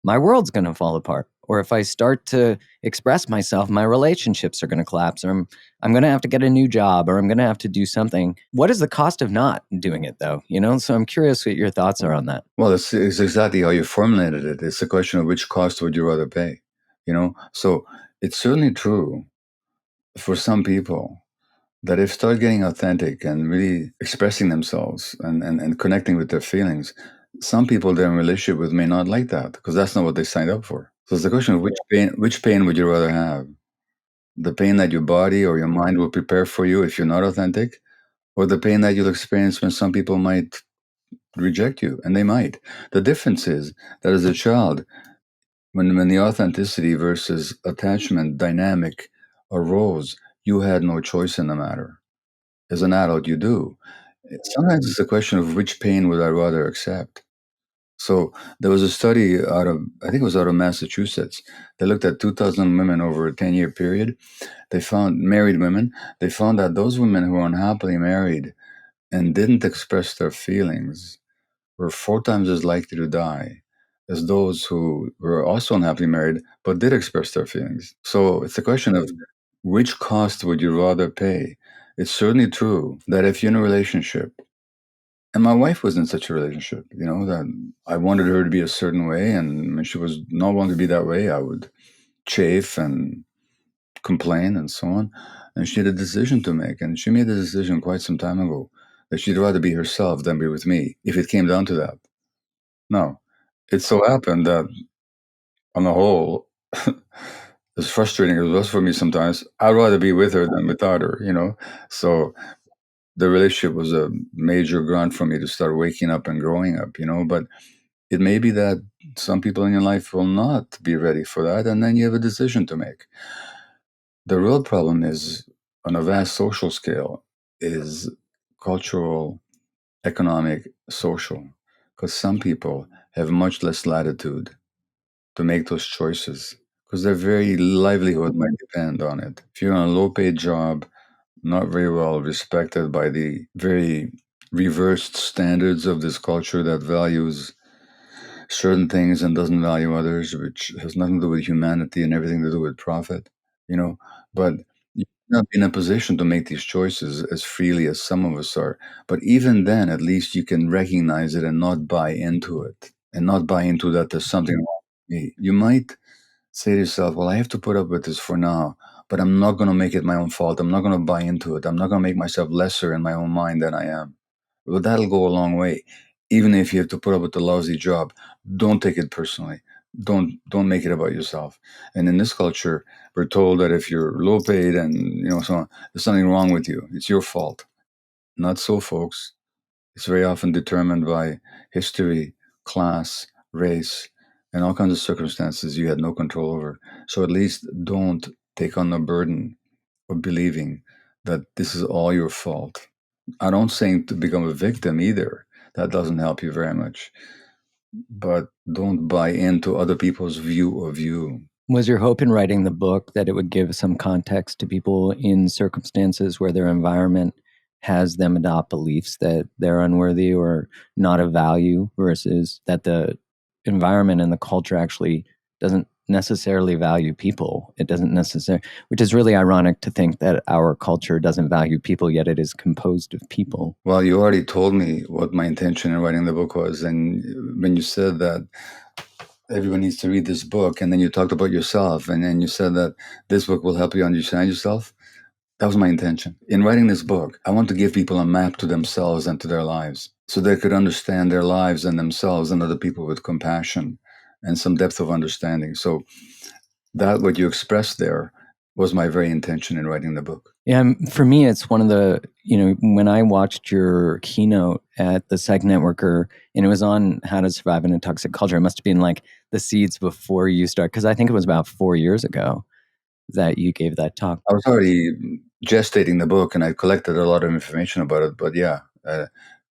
my world's going to fall apart. Or if I start to express myself, my relationships are going to collapse, or I'm going to have to get a new job, or I'm going to have to do something. What is the cost of not doing it, though? So I'm curious what your thoughts are on that. Well, it's exactly how you formulated it. It's a question of which cost would you rather pay, So it's certainly true for some people that if start getting authentic and really expressing themselves and connecting with their feelings, some people they're in a relationship with may not like that because that's not what they signed up for. So it's the question of which pain would you rather have? The pain that your body or your mind will prepare for you if you're not authentic, or the pain that you'll experience when some people might reject you, and they might. The difference is that as a child, when the authenticity versus attachment dynamic arose, you had no choice in the matter. As an adult, you do. Sometimes it's a question of which pain would I rather accept. So there was a study I think it was out of Massachusetts. They looked at 2,000 women over a 10-year period. They found married women. They found that those women who were unhappily married and didn't express their feelings were 4 times as likely to die as those who were also unhappily married but did express their feelings. So it's a question of which cost would you rather pay? It's certainly true that if you're in a relationship, and my wife was in such a relationship, that I wanted her to be a certain way, and when she was not wanting to be that way, I would chafe and complain and so on. And she had a decision to make, and she made the decision quite some time ago that she'd rather be herself than be with me if it came down to that. No, it so happened that on the whole, as frustrating as it was for me sometimes, I'd rather be with her than without her. So the relationship was a major grant for me to start waking up and growing up. But it may be that some people in your life will not be ready for that, and then you have a decision to make. The real problem is, on a vast social scale, is cultural, economic, social, because some people have much less latitude to make those choices because their very livelihood might depend on it. If you're on a low paid job, not very well respected by the very reversed standards of this culture that values certain things and doesn't value others, which has nothing to do with humanity and everything to do with profit, you know. But you're not in a position to make these choices as freely as some of us are. But even then, at least you can recognize it and not buy into it, and not buy into that there's something wrong with me. You might say to yourself, well, I have to put up with this for now, but I'm not going to make it my own fault. I'm not going to buy into it. I'm not going to make myself lesser in my own mind than I am. Well, that'll go a long way. Even if you have to put up with the lousy job, don't take it personally. Don't make it about yourself. And in this culture, we're told that if you're low paid and so on, there's something wrong with you. It's your fault. Not so, folks. It's very often determined by history, class, race, and all kinds of circumstances you had no control over. So at least don't take on the burden of believing that this is all your fault. I don't saying to become a victim either. That doesn't help you very much. But don't buy into other people's view of you. Was your hope in writing the book that it would give some context to people in circumstances where their environment has them adopt beliefs that they're unworthy or not of value, versus that the environment and the culture actually doesn't necessarily value people. It doesn't necessarily, which is really ironic to think that our culture doesn't value people, yet it is composed of people. Well, you already told me what my intention in writing the book was. And when you said that everyone needs to read this book, and then you talked about yourself, and then you said that this book will help you understand yourself, that was my intention. In writing this book, I want to give people a map to themselves and to their lives so they could understand their lives and themselves and other people with compassion and some depth of understanding. So that what you expressed there was my very intention in writing the book. Yeah, for me, it's one of the, when I watched your keynote at the Psych Networker and it was on how to survive in a toxic culture, it must have been like the seeds before you start, because I think it was about 4 years ago that you gave that talk. I was already gestating the book and I collected a lot of information about it, but yeah,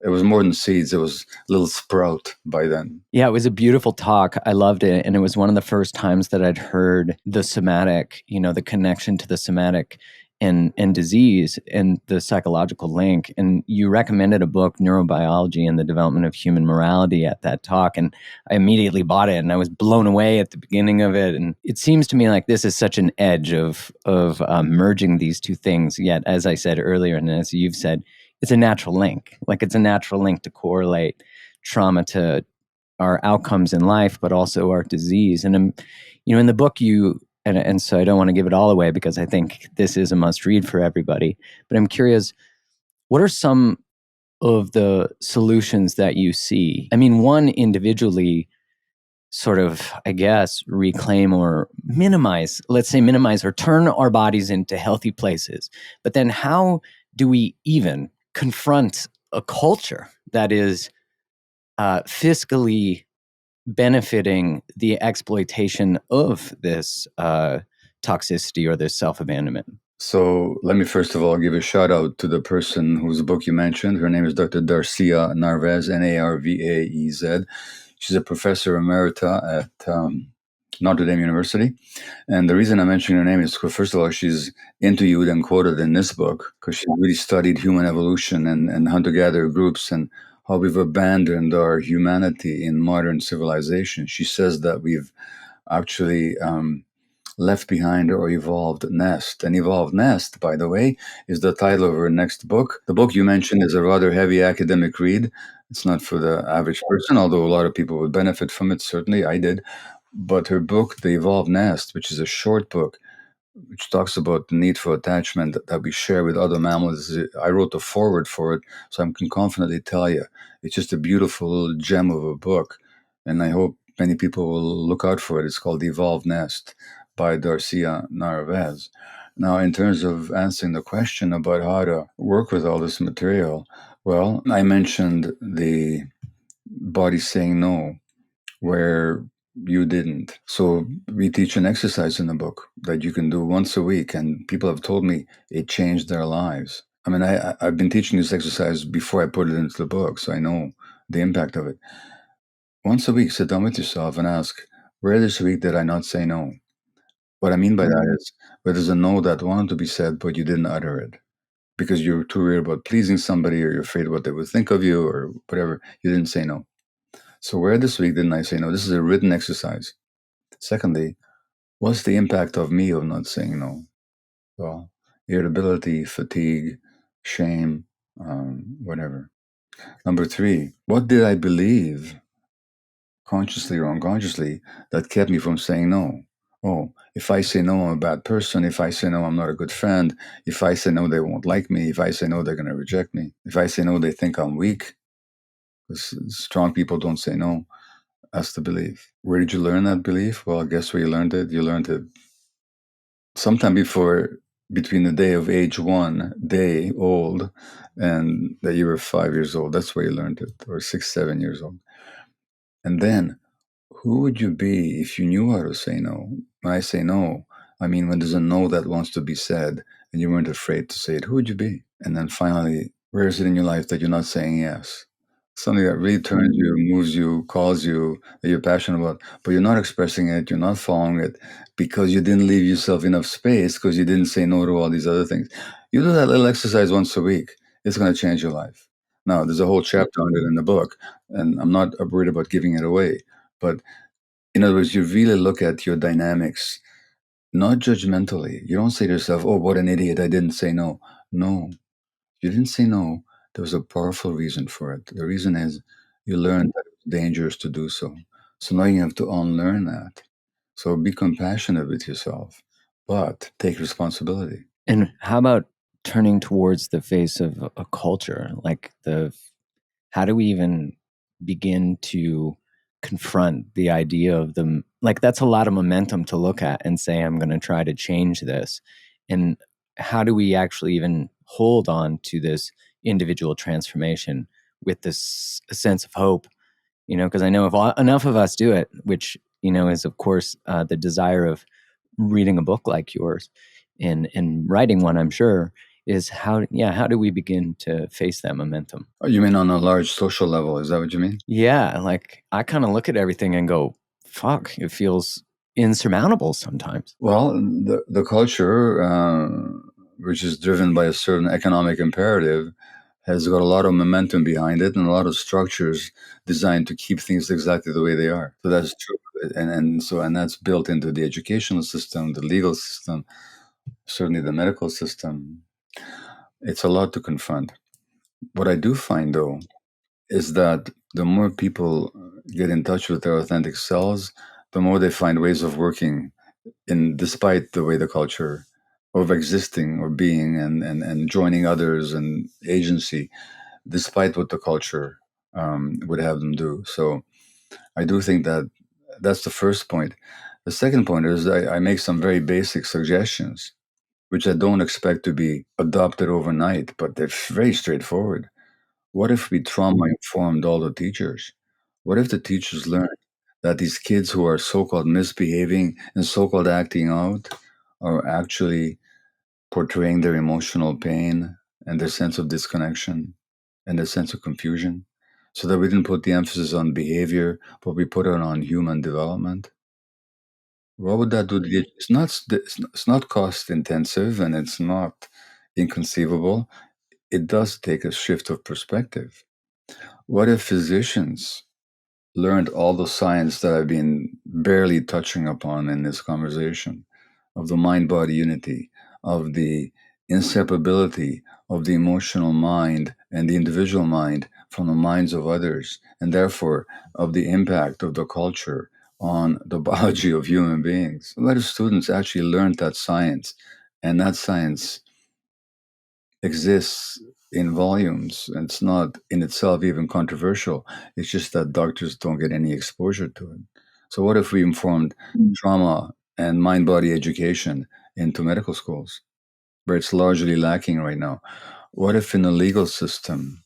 it was more than seeds. It was a little sprout by then. Yeah, it was a beautiful talk. I loved it. And it was one of the first times that I'd heard the somatic, the connection to the somatic and disease and the psychological link. And you recommended a book, Neurobiology and the Development of Human Morality, at that talk. And I immediately bought it and I was blown away at the beginning of it. And it seems to me like this is such an edge of merging these two things. Yet, as I said earlier, and as you've said, it's a natural link. Like it's a natural link to correlate trauma to our outcomes in life, but also our disease. And in the book, and so I don't want to give it all away because I think this is a must read for everybody. But I'm curious, what are some of the solutions that you see? I mean, one, individually sort of, I guess, reclaim or minimize, let's say minimize or turn our bodies into healthy places. But then how do we even confront a culture that is fiscally benefiting the exploitation of this toxicity or this self-abandonment? So let me first of all give a shout out to the person whose book you mentioned. Her name is Dr. Darcia Narvaez, Narvaez. She's a professor emerita at Notre Dame University. And the reason I'm mentioning her name is because, first of all, she's interviewed and quoted in this book because she really studied human evolution and hunter-gatherer groups and how we've abandoned our humanity in modern civilization. She says that we've actually left behind our evolved nest. An evolved nest, by the way, is the title of her next book. The book you mentioned is a rather heavy academic read. It's not for the average person, although a lot of people would benefit from it. Certainly, I did. But her book, The Evolved Nest, which is a short book, which talks about the need for attachment that we share with other mammals. I wrote the foreword for it, so I can confidently tell you it's just a beautiful little gem of a book. And I hope many people will look out for it. It's called The Evolved Nest by Darcia Narvaez. Now, in terms of answering the question about how to work with all this material, well, I mentioned the body saying no, where you didn't. So we teach an exercise in the book that you can do once a week, and people have told me it changed their lives. I mean, I've been teaching this exercise before I put it into the book, so I know the impact of it. Once a week, sit down with yourself and ask, where this week did I not say no? What I mean by that is, where there's a no that wanted to be said, but you didn't utter it because you're too worried about pleasing somebody or you're afraid what they would think of you or whatever. You didn't say no. So where this week didn't I say no? This is a written exercise. Secondly, what's the impact of me of not saying no? Well, irritability, fatigue, shame, whatever. Number three, what did I believe, consciously or unconsciously, that kept me from saying no? Oh, if I say no, I'm a bad person. If I say no, I'm not a good friend. If I say no, they won't like me. If I say no, they're going to reject me. If I say no, they think I'm weak. Because strong people don't say no. That's the belief. Where did you learn that belief? Well, guess where you learned it? You learned it sometime between the day of age 1 day old and that you were 5 years old. That's where you learned it, or 6, 7 years old. And then who would you be if you knew how to say no? When I say no, I mean when there's a no that wants to be said and you weren't afraid to say it, who would you be? And then finally, where is it in your life that you're not saying yes? Something that really turns you, moves you, calls you, that you're passionate about, but you're not expressing it, you're not following it because you didn't leave yourself enough space because you didn't say no to all these other things. You do that little exercise once a week, it's going to change your life. Now, there's a whole chapter on it in the book, and I'm not worried about giving it away, But in other words, you really look at your dynamics, not judgmentally. You don't say to yourself, oh, what an idiot, I didn't say no. No, you didn't say no. There was a powerful reason for it. The reason is you learned that it was dangerous to do so. So now you have to unlearn that. So be compassionate with yourself, but take responsibility. And how about turning towards the face of a culture? Like how do we even begin to confront the idea of them? Like that's a lot of momentum to look at and say, I'm going to try to change this. And how do we actually even hold on to this individual transformation with this sense of hope? Because I know if enough of us do it, which, is of course the desire of reading a book like yours and writing one, I'm sure, is how do we begin to face that momentum? Oh, you mean on a large social level? Is that what you mean? Yeah, like I kind of look at everything and go, fuck, it feels insurmountable sometimes. Well, the culture, which is driven by a certain economic imperative, has got a lot of momentum behind it and a lot of structures designed to keep things exactly the way they are. So that's true, and that's built into the educational system, the legal system, certainly the medical system. It's a lot to confront. What I do find, though, is that the more people get in touch with their authentic selves, the more they find ways of working in despite the way the culture of existing or being and joining others and agency, despite what the culture would have them do. So I do think that that's the first point. The second point is I make some very basic suggestions, which I don't expect to be adopted overnight, but they're very straightforward. What if we trauma informed all the teachers? What if the teachers learned that these kids who are so called misbehaving and so called acting out are actually portraying their emotional pain and their sense of disconnection and their sense of confusion? So that we didn't put the emphasis on behavior, but we put it on human development? What would that do to the it's not cost intensive and it's not inconceivable. It does take a shift of perspective. What if physicians learned all the science that I've been barely touching upon in this conversation of the mind body unity, of the inseparability of the emotional mind and the individual mind from the minds of others, and therefore of the impact of the culture on the biology of human beings? Let us students actually learn that science, and that science exists in volumes, and it's not in itself even controversial. It's just that doctors don't get any exposure to it. So, what if we informed trauma and mind body education into medical schools, where it's largely lacking right now? What if in the legal system,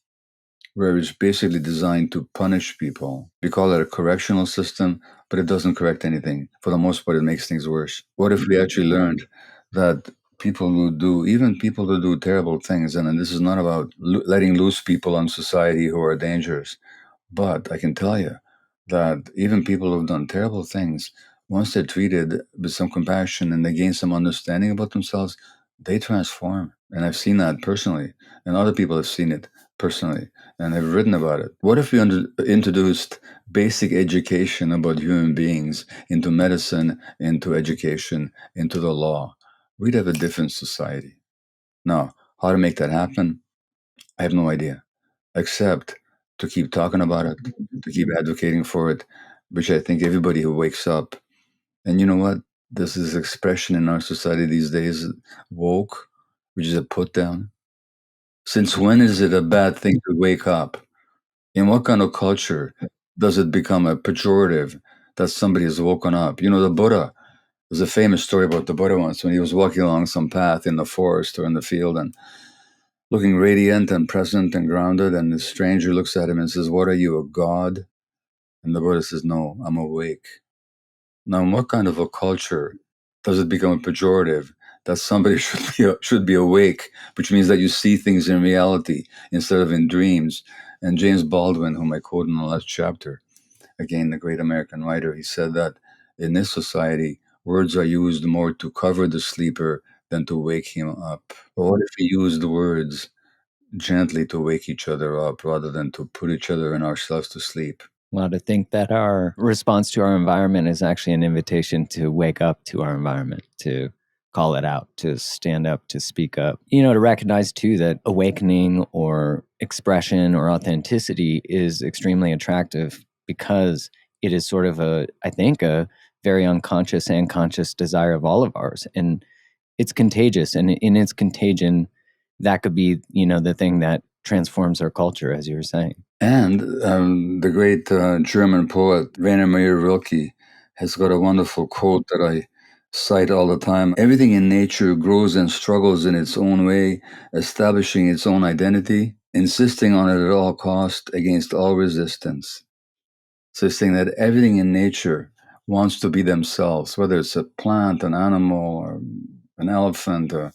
where it's basically designed to punish people, we call it a correctional system, but it doesn't correct anything. For the most part, it makes things worse. What if we actually learned that even people who do terrible things, and then this is not about letting loose people on society who are dangerous, but I can tell you that even people who've done terrible things, once they're treated with some compassion and they gain some understanding about themselves, they transform. And I've seen that personally, and other people have seen it personally, and have written about it. What if we introduced basic education about human beings into medicine, into education, into the law? We'd have a different society. Now, how to make that happen? I have no idea, except to keep talking about it, to keep advocating for it, which I think everybody who wakes up, and you know what? There's this expression in our society these days, woke, which is a put down. Since when is it a bad thing to wake up? In what kind of culture does it become a pejorative that somebody has woken up? You know, the Buddha, there's a famous story about the Buddha once when he was walking along some path in the forest or in the field and looking radiant and present and grounded, and the stranger looks at him and says, "What are you, a god?" And the Buddha says, "No, I'm awake." Now, in what kind of a culture does it become a pejorative that somebody should be awake, which means that you see things in reality instead of in dreams? And James Baldwin, whom I quote in the last chapter, again, the great American writer, he said that in this society, words are used more to cover the sleeper than to wake him up. But what if we used words gently to wake each other up rather than to put each other and ourselves to sleep? Well, to think that our response to our environment is actually an invitation to wake up to our environment, to call it out, to stand up, to speak up. To recognize too that awakening or expression or authenticity is extremely attractive because it is sort of I think, a very unconscious and conscious desire of all of ours. And it's contagious. And in its contagion, that could be, the thing that transforms our culture, as you were saying. And the great German poet Rainer Maria Rilke has got a wonderful quote that I cite all the time. Everything in nature grows and struggles in its own way, establishing its own identity, insisting on it at all cost against all resistance. So it's saying that everything in nature wants to be themselves, whether it's a plant, an animal, or an elephant, a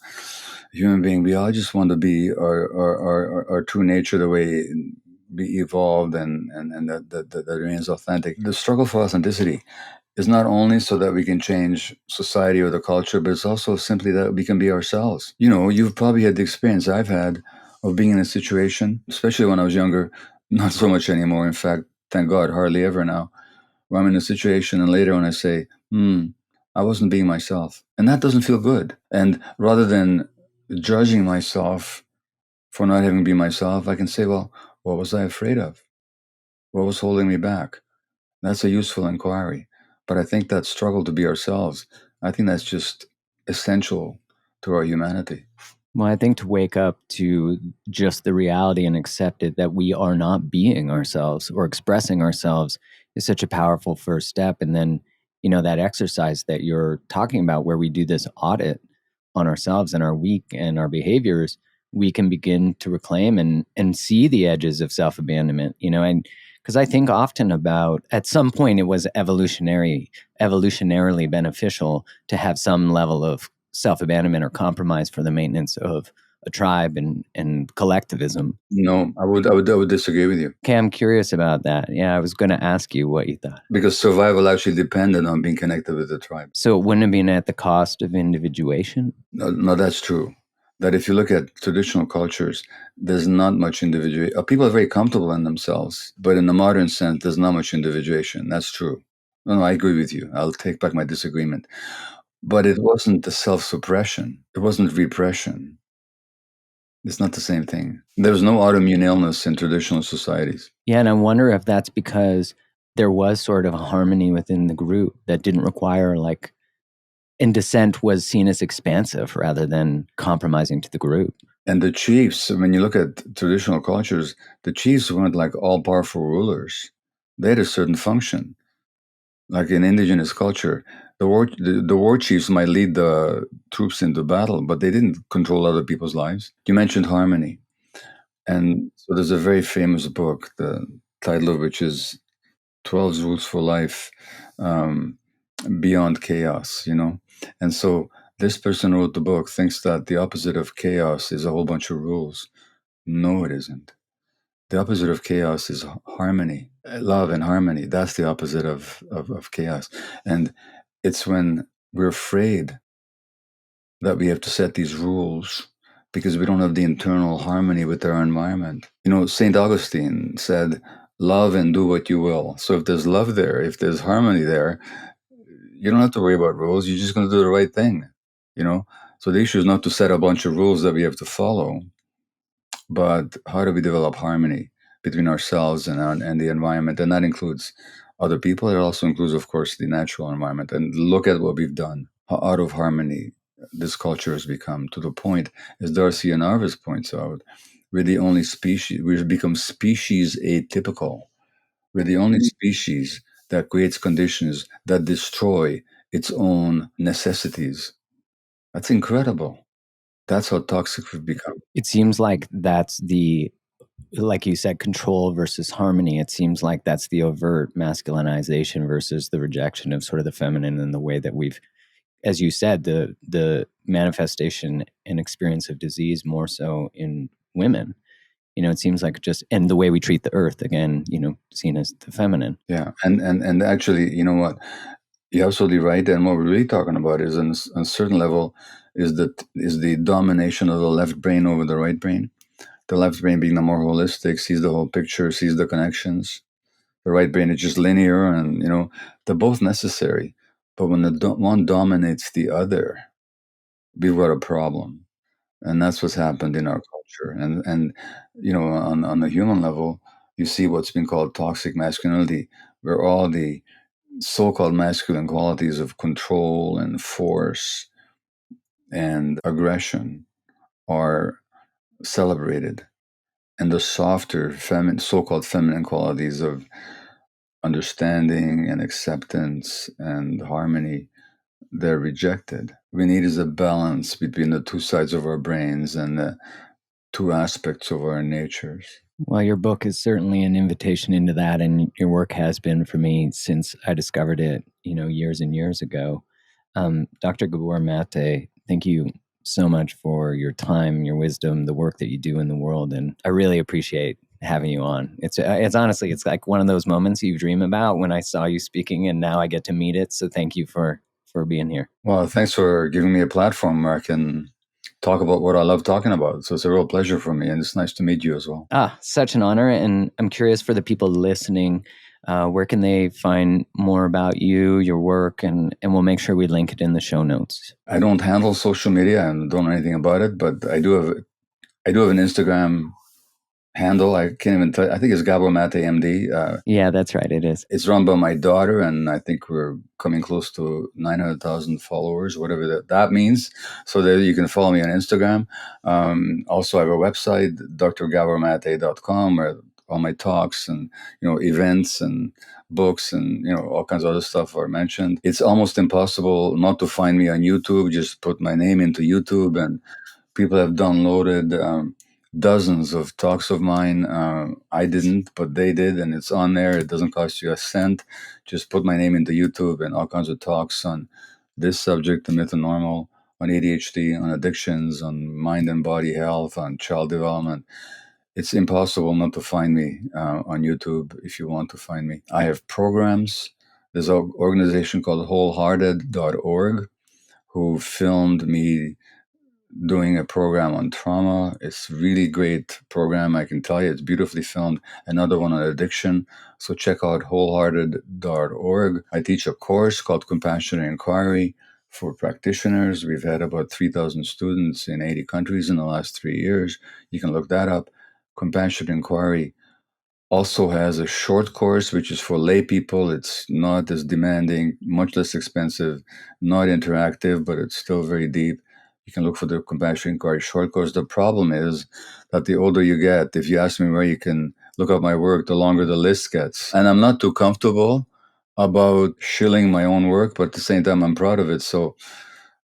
human being. We all just want to be our true nature, the way be evolved and that remains authentic. The struggle for authenticity is not only so that we can change society or the culture, but it's also simply that we can be ourselves. You've probably had the experience I've had of being in a situation, especially when I was younger, not so much anymore. In fact, thank God, hardly ever now, where I'm in a situation and later when I say, I wasn't being myself. And that doesn't feel good. And rather than judging myself for not having been myself, I can say, well, what was I afraid of? What was holding me back? That's a useful inquiry. But I think that struggle to be ourselves, I think that's just essential to our humanity. Well, I think to wake up to just the reality and accept it that we are not being ourselves or expressing ourselves is such a powerful first step. And then, that exercise that you're talking about where we do this audit on ourselves and our week and our behaviors, we can begin to reclaim and see the edges of self-abandonment, and because I think often about at some point it was evolutionarily beneficial to have some level of self-abandonment or compromise for the maintenance of a tribe and collectivism. No, I would disagree with you. Okay, I'm curious about that. Yeah, I was going to ask you what you thought. Because survival actually depended on being connected with the tribe. So it wouldn't have been at the cost of individuation? No, that's true. That if you look at traditional cultures, there's not much individual. People are very comfortable in themselves, but in the modern sense, there's not much individuation. That's true. No, I agree with you. I'll take back my disagreement. But it wasn't the self-suppression. It wasn't repression. It's not the same thing. There was no autoimmune illness in traditional societies. Yeah, and I wonder if that's because there was sort of a harmony within the group that didn't require and dissent was seen as expansive rather than compromising to the group. And the chiefs, when you look at traditional cultures, the chiefs weren't like all powerful rulers. They had a certain function. Like in indigenous culture, the war chiefs might lead the troops into battle, but they didn't control other people's lives. You mentioned harmony. And so there's a very famous book, the title of which is 12 Rules for Life, Beyond Chaos, And so this person who wrote the book thinks that the opposite of chaos is a whole bunch of rules. No, it isn't. The opposite of chaos is harmony, love and harmony. That's the opposite of chaos. And it's when we're afraid that we have to set these rules because we don't have the internal harmony with our environment. St. Augustine said, love and do what you will. So if there's love there, if there's harmony there, you don't have to worry about rules. You're just going to do the right thing, So the issue is not to set a bunch of rules that we have to follow, but how do we develop harmony between ourselves and the environment? And that includes other people. It also includes, of course, the natural environment. And look at what we've done, how out of harmony this culture has become, to the point, as Darcy and Arvis points out, we're the only species, we've become species atypical. We're the only species that creates conditions that destroy its own necessities. That's incredible. That's how toxic we've become. It seems like that's like you said, control versus harmony. It seems like that's the overt masculinization versus the rejection of sort of the feminine and the way that we've, as you said, the manifestation and experience of disease more so in women. It seems like and the way we treat the earth, again, seen as the feminine. Yeah. And actually, you know what? You're absolutely right. And what we're really talking about is, on a certain level, is the domination of the left brain over the right brain. The left brain being the more holistic, sees the whole picture, sees the connections. The right brain is just linear, and they're both necessary. But when one dominates the other, we've got a problem, and that's what's happened in our culture. And on the human level, you see what's been called toxic masculinity, where all the so-called masculine qualities of control and force and aggression are celebrated, and the softer so-called feminine qualities of understanding and acceptance and harmony, they're rejected. We need is a balance between the two sides of our brains and the two aspects of our natures. Well, your book is certainly an invitation into that, and your work has been for me since I discovered it, years and years ago. Dr. Gabor Maté, thank you so much for your time, your wisdom, the work that you do in the world, and I really appreciate having you on. It's honestly, it's like one of those moments you dream about when I saw you speaking, and now I get to meet it. So thank you for being here. Well, thanks for giving me a platform where I can talk about what I love talking about. So it's a real pleasure for me, and it's nice to meet you as well. Such an honor. And I'm curious, for the people listening, where can they find more about you, your work, and we'll make sure we link it in the show notes. I don't handle social media and don't know anything about it, but I do have an Instagram handle. I can't even tell. I think it's Gabor Maté MD. Yeah, that's right. It is. It's run by my daughter, and I think we're coming close to 900,000 followers, whatever that means. So there you can follow me on Instagram. Also, I have a website, drgabormate.com, where all my talks and events and books and all kinds of other stuff are mentioned. It's almost impossible not to find me on YouTube. Just put my name into YouTube, and people have downloaded dozens of talks of mine. I didn't, but they did, and it's on there. It doesn't cost you a cent. Just put my name into YouTube, and all kinds of talks on this subject, the myth of normal, on ADHD, on addictions, on mind and body health, on child development. It's impossible not to find me on YouTube if you want to find me. I have programs. There's an organization called wholehearted.org who filmed me doing a program on trauma. It's a really great program, I can tell you. It's beautifully filmed. Another one on addiction. So check out wholehearted.org. I teach a course called Compassionate Inquiry for practitioners. We've had about 3,000 students in 80 countries in the last 3 years. You can look that up. Compassionate Inquiry also has a short course, which is for lay people. It's not as demanding, much less expensive, not interactive, but it's still very deep. You can look for the Compassion Inquiry short course. The problem is that the older you get, if you ask me where you can look up my work, the longer the list gets. And I'm not too comfortable about shilling my own work, but at the same time, I'm proud of it. So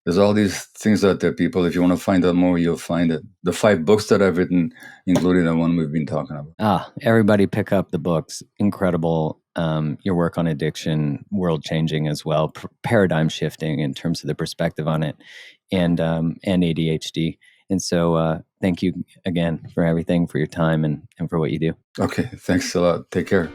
there's all these things out there, people. If you want to find out more, you'll find it. The 5 books that I've written, including the one we've been talking about. Everybody pick up the books. Incredible. Your work on addiction, world changing as well, paradigm shifting in terms of the perspective on it, and ADHD. And so thank you again for everything, for your time and for what you do. Okay, thanks a lot. Take care.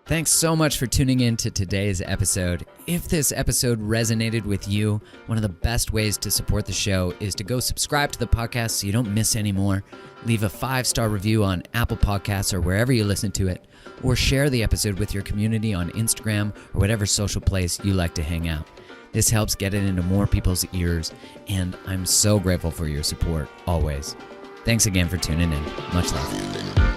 Thanks so much for tuning in to today's episode. If this episode resonated with you, one of the best ways to support the show is to go subscribe to the podcast so you don't miss any more. Leave a 5-star review on Apple Podcasts or wherever you listen to it, or share the episode with your community on Instagram or whatever social place you like to hang out. This helps get it into more people's ears, and I'm so grateful for your support, always. Thanks again for tuning in. Much love.